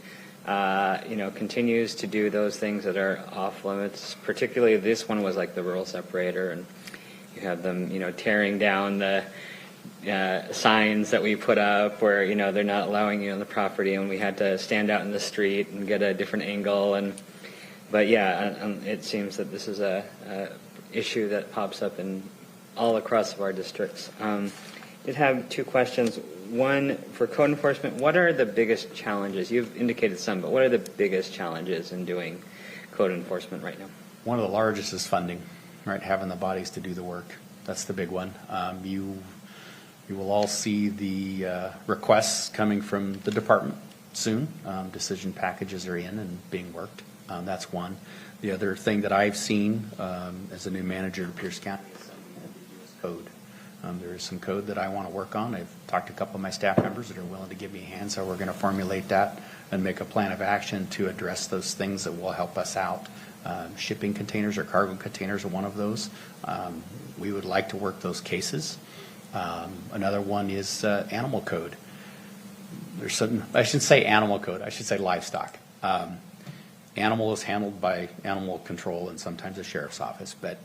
continues to do those things that are off limits. Particularly this one was like the rural separator, and you have them, tearing down the signs that we put up where they're not allowing you on the property, and we had to stand out in the street and get a different angle. But it seems that this is a issue that pops up in all across of our districts. Did have two questions. One, for code enforcement, what are the biggest challenges? You've indicated some, but what are the biggest challenges in doing code enforcement right now? One of the largest is funding, right? Having the bodies to do the work. That's the big one. You will all see the requests coming from the department soon. Decision packages are in and being worked. That's one. The other thing that I've seen as a new manager in Pierce County is code. There is some code that I want to work on. I've talked to a couple of my staff members that are willing to give me a hand, so we're going to formulate that and make a plan of action to address those things that will help us out. Shipping containers or cargo containers are one of those. We would like to work those cases. Another one is animal code. There's some, I shouldn't say animal code, I should say livestock. Animal is handled by animal control and sometimes the sheriff's office, but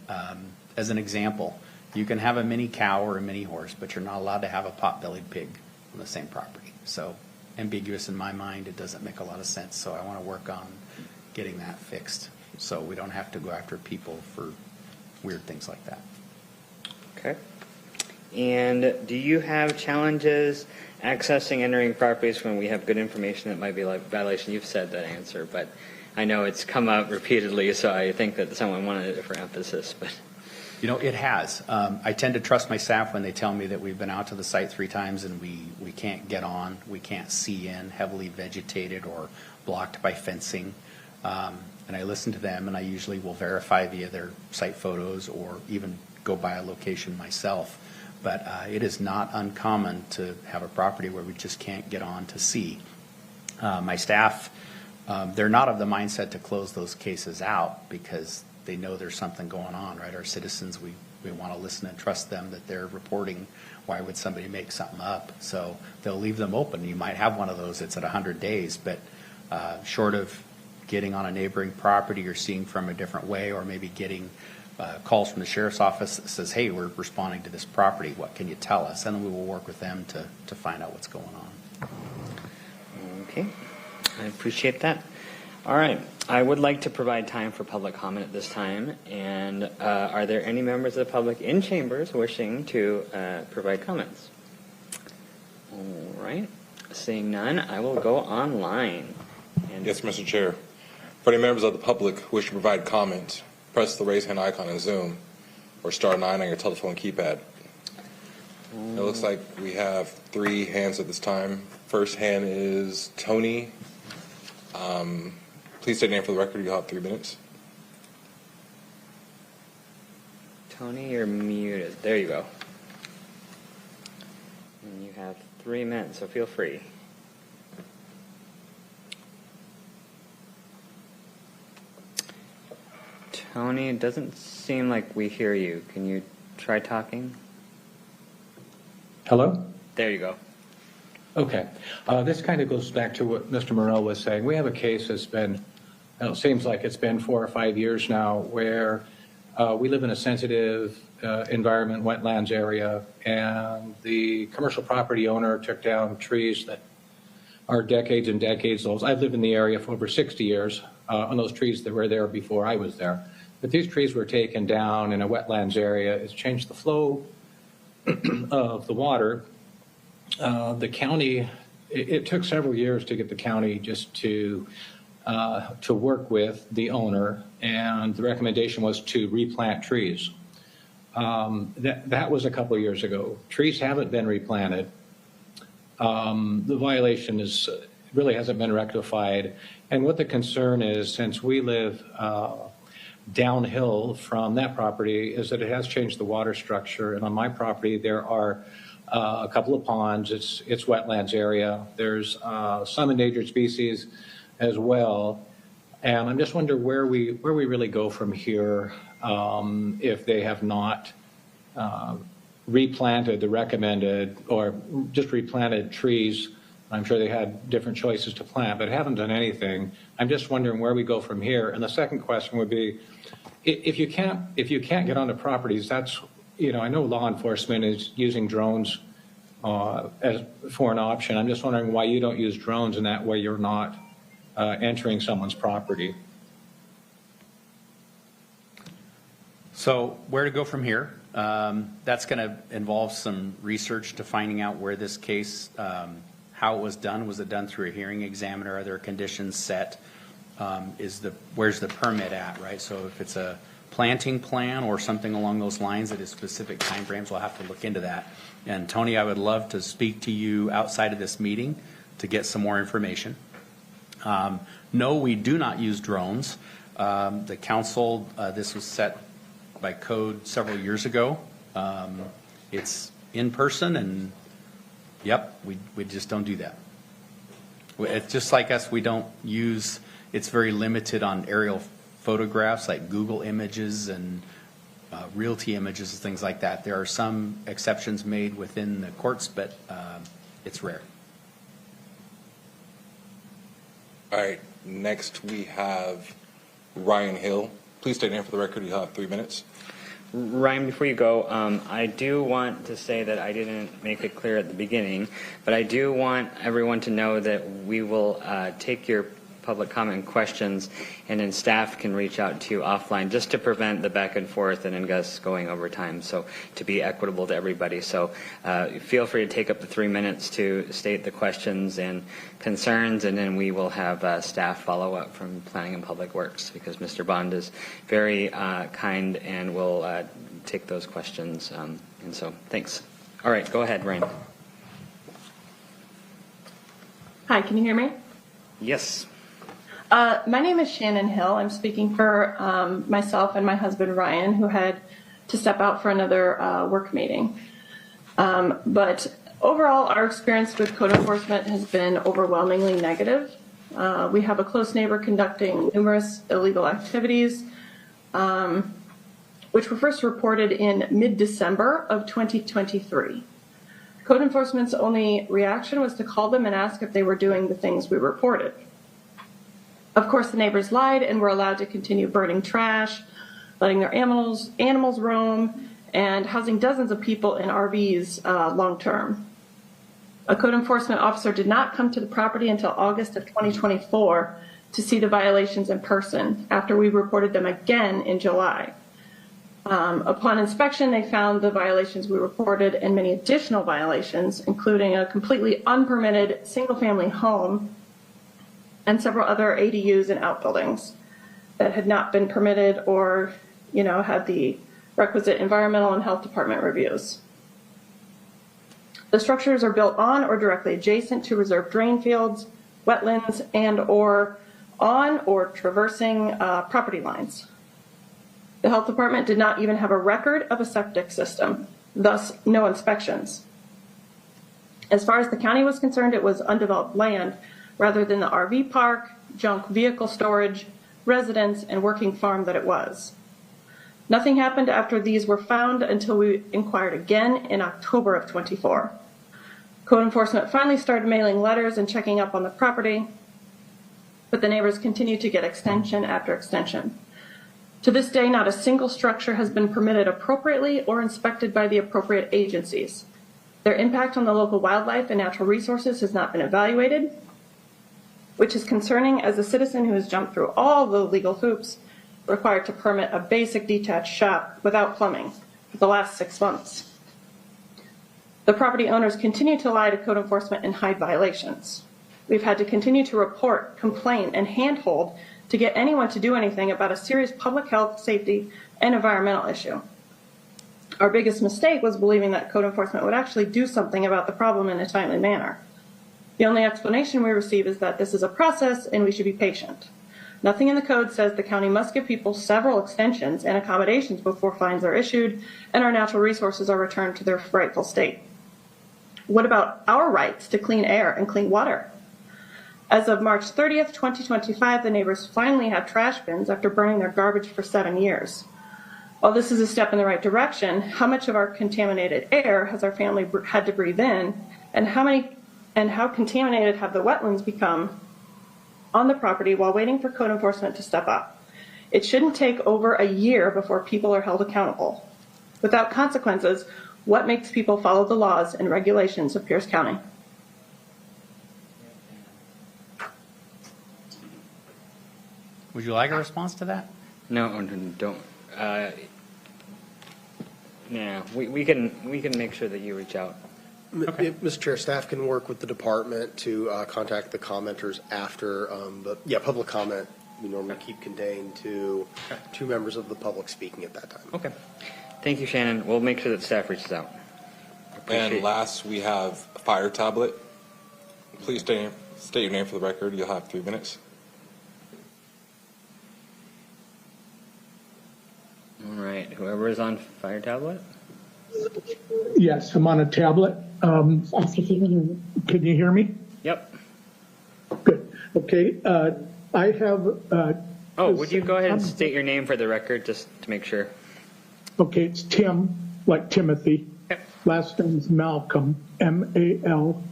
as an example, you can have a mini cow or a mini horse, but you're not allowed to have a pot-bellied pig on the same property. So ambiguous in my mind, it doesn't make a lot of sense. So I want to work on getting that fixed so we don't have to go after people for weird things like that. Okay. And do you have challenges accessing, entering properties when we have good information that might be like violation? You've said that answer, but I know it's come up repeatedly, so I think that someone wanted it for emphasis. But you know, it has. I tend to trust my staff when they tell me that we've been out to the site 3 times and we can't get on, we can't see in, heavily vegetated or blocked by fencing. And I listen to them, and I usually will verify via their site photos or even go by a location myself. But it is not uncommon to have a property where we just can't get on to see. My staff, they're not of the mindset to close those cases out because they know there's something going on, right? Our citizens, we want to listen and trust them that they're reporting. Why would somebody make something up? So they'll leave them open. You might have one of those that's at 100 days, but short of getting on a neighboring property or seeing from a different way, or maybe getting calls from the sheriff's office that says, hey, we're responding to this property, what can you tell us? And then we will work with them to find out what's going on. okay, I appreciate that. All right, I would like to provide time for public comment at this time. And are there any members of the public in chambers wishing to provide comments? All right, seeing none, I will go online. And Yes, Mr. Chair. For any members of the public who wish to provide comment, press the raise hand icon in Zoom or star 9 on your telephone keypad. It looks like we have 3 hands at this time. First hand is Tony. Please state your name for the record. You'll have 3 minutes. Tony, you're muted. There you go. And you have 3 minutes, so feel free. Tony, it doesn't seem like we hear you. Can you try talking? Hello? There you go. Okay. This kind of goes back to what Mr. Morrell was saying. We have a case that's been, it seems like it's been 4 or 5 years now, where we live in a sensitive environment, wetlands area, and the commercial property owner took down trees that are decades and decades old. I've lived in the area for over 60 years on those trees that were there before I was there. But these trees were taken down in a wetlands area. It's changed the flow of the water. The county, it took several years to get the county just to work with the owner, and the recommendation was to replant trees. That was a couple of years ago. Trees haven't been replanted. The violation really hasn't been rectified. And what the concern is, since we live downhill from that property, is that it has changed the water structure. And on my property, there are a couple of ponds. It's wetlands area. There's some endangered species as well. And I'm just wondering where we really go from here if they have not replanted the recommended, or just replanted trees. I'm sure they had different choices to plant, but haven't done anything. I'm just wondering where we go from here. And the second question would be, if you can't get onto properties, that's, I know law enforcement is using drones for an option. I'm just wondering why you don't use drones, and that way you're not entering someone's property. So where to go from here? That's going to involve some research to finding out where this case, how it was done. Was it done through a hearing examiner? Are there conditions set? Where's the permit at, right? So if it's a planting plan or something along those lines that is specific timeframes, we'll have to look into that. And Tony, I would love to speak to you outside of this meeting to get some more information. No, we do not use drones. The council, this was set by code several years ago. It's in person, and yep, we just don't do that. It's just like us, we don't use, it's very limited on aerial photographs like Google Images and Realty Images and things like that. There are some exceptions made within the courts, but it's rare. All right, next we have Ryan Hill. Please state your name for the record. You have 3 minutes. Ryan, before you go, I do want to say that I didn't make it clear at the beginning, but I do want everyone to know that we will take your public comment questions, and then staff can reach out to you offline just to prevent the back and forth and us going over time, so to be equitable to everybody. So feel free to take up the 3 minutes to state the questions and concerns, and then we will have staff follow up from Planning and Public Works, because Mr. Bond is very kind and will take those questions. And so thanks. All right, go ahead, Ryan. Hi, can you hear me? Yes. My name is Shannon Hill. I'm speaking for myself and my husband Ryan, who had to step out for another work meeting. But overall, our experience with code enforcement has been overwhelmingly negative. We have a close neighbor conducting numerous illegal activities, which were first reported in mid-December of 2023. Code enforcement's only reaction was to call them and ask if they were doing the things we reported. Of course, the neighbors lied and were allowed to continue burning trash, letting their animals roam, and housing dozens of people in RVs long term. A code enforcement officer did not come to the property until August of 2024 to see the violations in person, after we reported them again in July. Upon inspection, they found the violations we reported and many additional violations, including a completely unpermitted single-family home and several other ADUs and outbuildings that had not been permitted or, had the requisite environmental and health department reviews. The structures are built on or directly adjacent to reserved drain fields, wetlands, and or on or traversing property lines. The health department did not even have a record of a septic system, thus no inspections. As far as the county was concerned, it was undeveloped land rather than the RV park, junk vehicle storage, residence, and working farm that it was. Nothing happened after these were found until we inquired again in October of 24. Code enforcement finally started mailing letters and checking up on the property, but the neighbors continued to get extension after extension. To this day, not a single structure has been permitted appropriately or inspected by the appropriate agencies. Their impact on the local wildlife and natural resources has not been evaluated, which is concerning as a citizen who has jumped through all the legal hoops required to permit a basic detached shop without plumbing for the last 6 months. The property owners continue to lie to code enforcement and hide violations. We've had to continue to report, complain, and handhold to get anyone to do anything about a serious public health, safety, and environmental issue. Our biggest mistake was believing that code enforcement would actually do something about the problem in a timely manner. The only explanation we receive is that this is a process and we should be patient. Nothing in the code says the county must give people several extensions and accommodations before fines are issued and our natural resources are returned to their rightful state. What about our rights to clean air and clean water? As of March 30th, 2025, the neighbors finally have trash bins after burning their garbage for 7 years. While this is a step in the right direction, how much of our contaminated air has our family had to breathe in, and how contaminated have the wetlands become on the property while waiting for code enforcement to step up? It shouldn't take over a year before people are held accountable. Without consequences, what makes people follow the laws and regulations of Pierce County? Would you like a response to that? No, don't. Yeah, we can make sure that you reach out. Okay. Mr. Chair, staff can work with the department to contact the commenters after, public comment we normally keep contained to 2 members of the public speaking at that time. Okay. Thank you, Shannon. We'll make sure that staff reaches out. And last, we have fire tablet. Please state your name for the record. You'll have 3 minutes. All right. Whoever is on fire tablet. Yes, I'm on a tablet. Ask if you can hear me. Can you hear me? Yep. Good. Okay. I have. Would you go ahead and state your name for the record, just to make sure? Okay, it's Tim, like Timothy. Yep. Last name's Malcolm, Malcolm.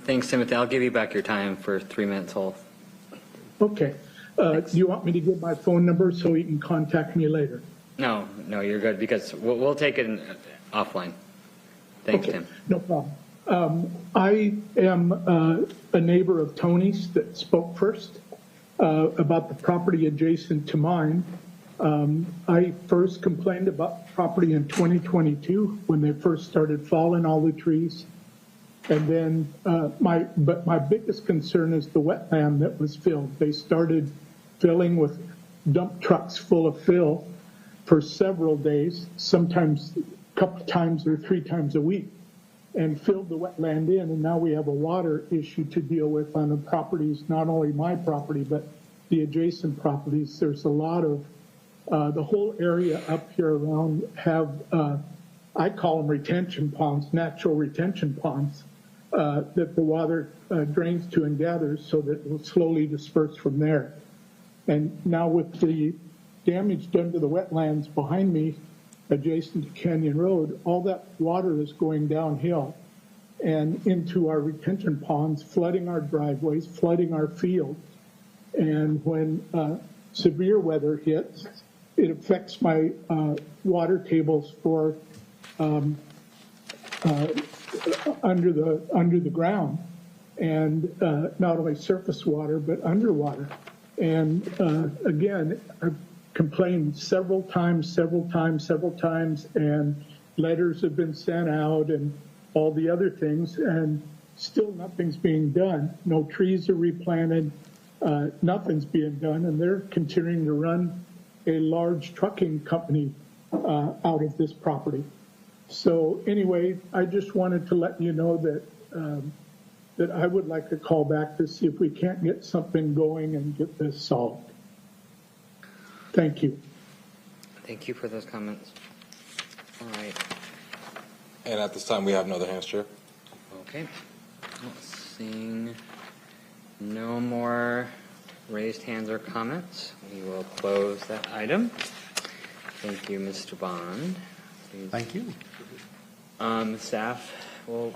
Thanks, Timothy. I'll give you back your time for 3 minutes whole. Okay. Do you want me to give my phone number so you can contact me later? No, you're good, because we'll take it offline. Thanks, Okay, Tim. no problem. I am a neighbor of Tony's that spoke first about the property adjacent to mine. I first complained about the property in 2022 when they first started falling all the trees. And then my biggest concern is the wetland that was filled. They started filling with dump trucks full of fill for several days, sometimes a couple times or 3 times a week, and filled the wetland in. And now we have a water issue to deal with on the properties, not only my property, but the adjacent properties. There's a lot of, the whole area up here around have, I call them retention ponds, natural retention ponds, that the water drains to and gathers so that it will slowly disperse from there. And now with the damage done to the wetlands behind me, adjacent to Canyon Road, all that water is going downhill and into our retention ponds, flooding our driveways, flooding our fields. And when severe weather hits, it affects my water tables for under the ground, and not only surface water but underwater. And again, I've complained several times, and letters have been sent out and all the other things, and still nothing's being done. No trees are replanted, nothing's being done, and they're continuing to run a large trucking company out of this property. So anyway, I just wanted to let you know that that I would like to call back to see if we can't get something going and get this solved. Thank you. Thank you for those comments. All right. And at this time, we have no other hands, Chair. Okay. Seeing no more raised hands or comments, we will close that item. Thank you, Mr. Bond. Please. Thank you. Staff, will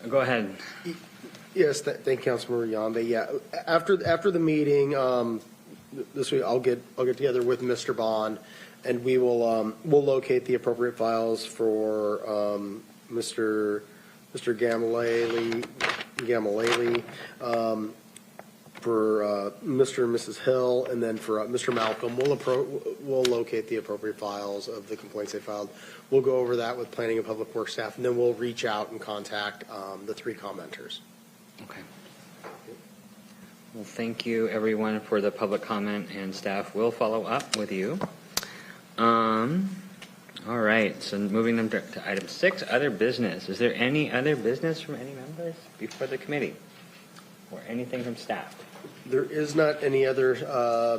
go ahead. Yes, thank you, Councilmember Yambe. Yeah, after the meeting this week, I'll get together with Mr. Bond, and we will we'll locate the appropriate files for Mr. Gamalele, for Mr. and Mrs. Hill, and then for Mr. Malcolm. We'll locate the appropriate files of the complaints they filed. We'll go over that with Planning and Public Works staff, and then we'll reach out and contact the 3 commenters. Okay. Well, thank you, everyone, for the public comment, and staff will follow up with you. All right, so moving them to item 6, other business. Is there any other business from any members before the committee, or anything from staff? There is not any other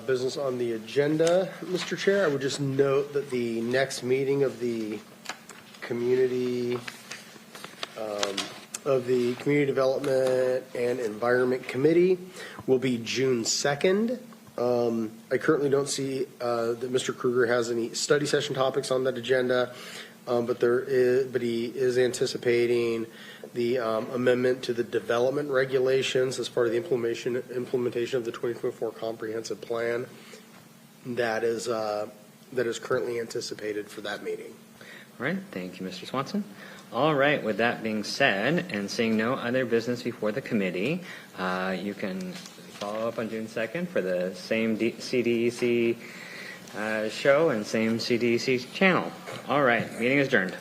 business on the agenda, Mr. Chair. I would just note that the next meeting of the Community Development and Environment Committee will be June 2nd. I currently don't see that Mr. Kruger has any study session topics on that agenda, but he is anticipating the amendment to the development regulations as part of the implementation of the 2024 comprehensive plan that is currently anticipated for that meeting. All right, thank you, Mr. Swanson. All right, with that being said, and seeing no other business before the committee, you can follow up on June 2nd for the same CDEC show and same CDEC channel. All right, meeting is adjourned.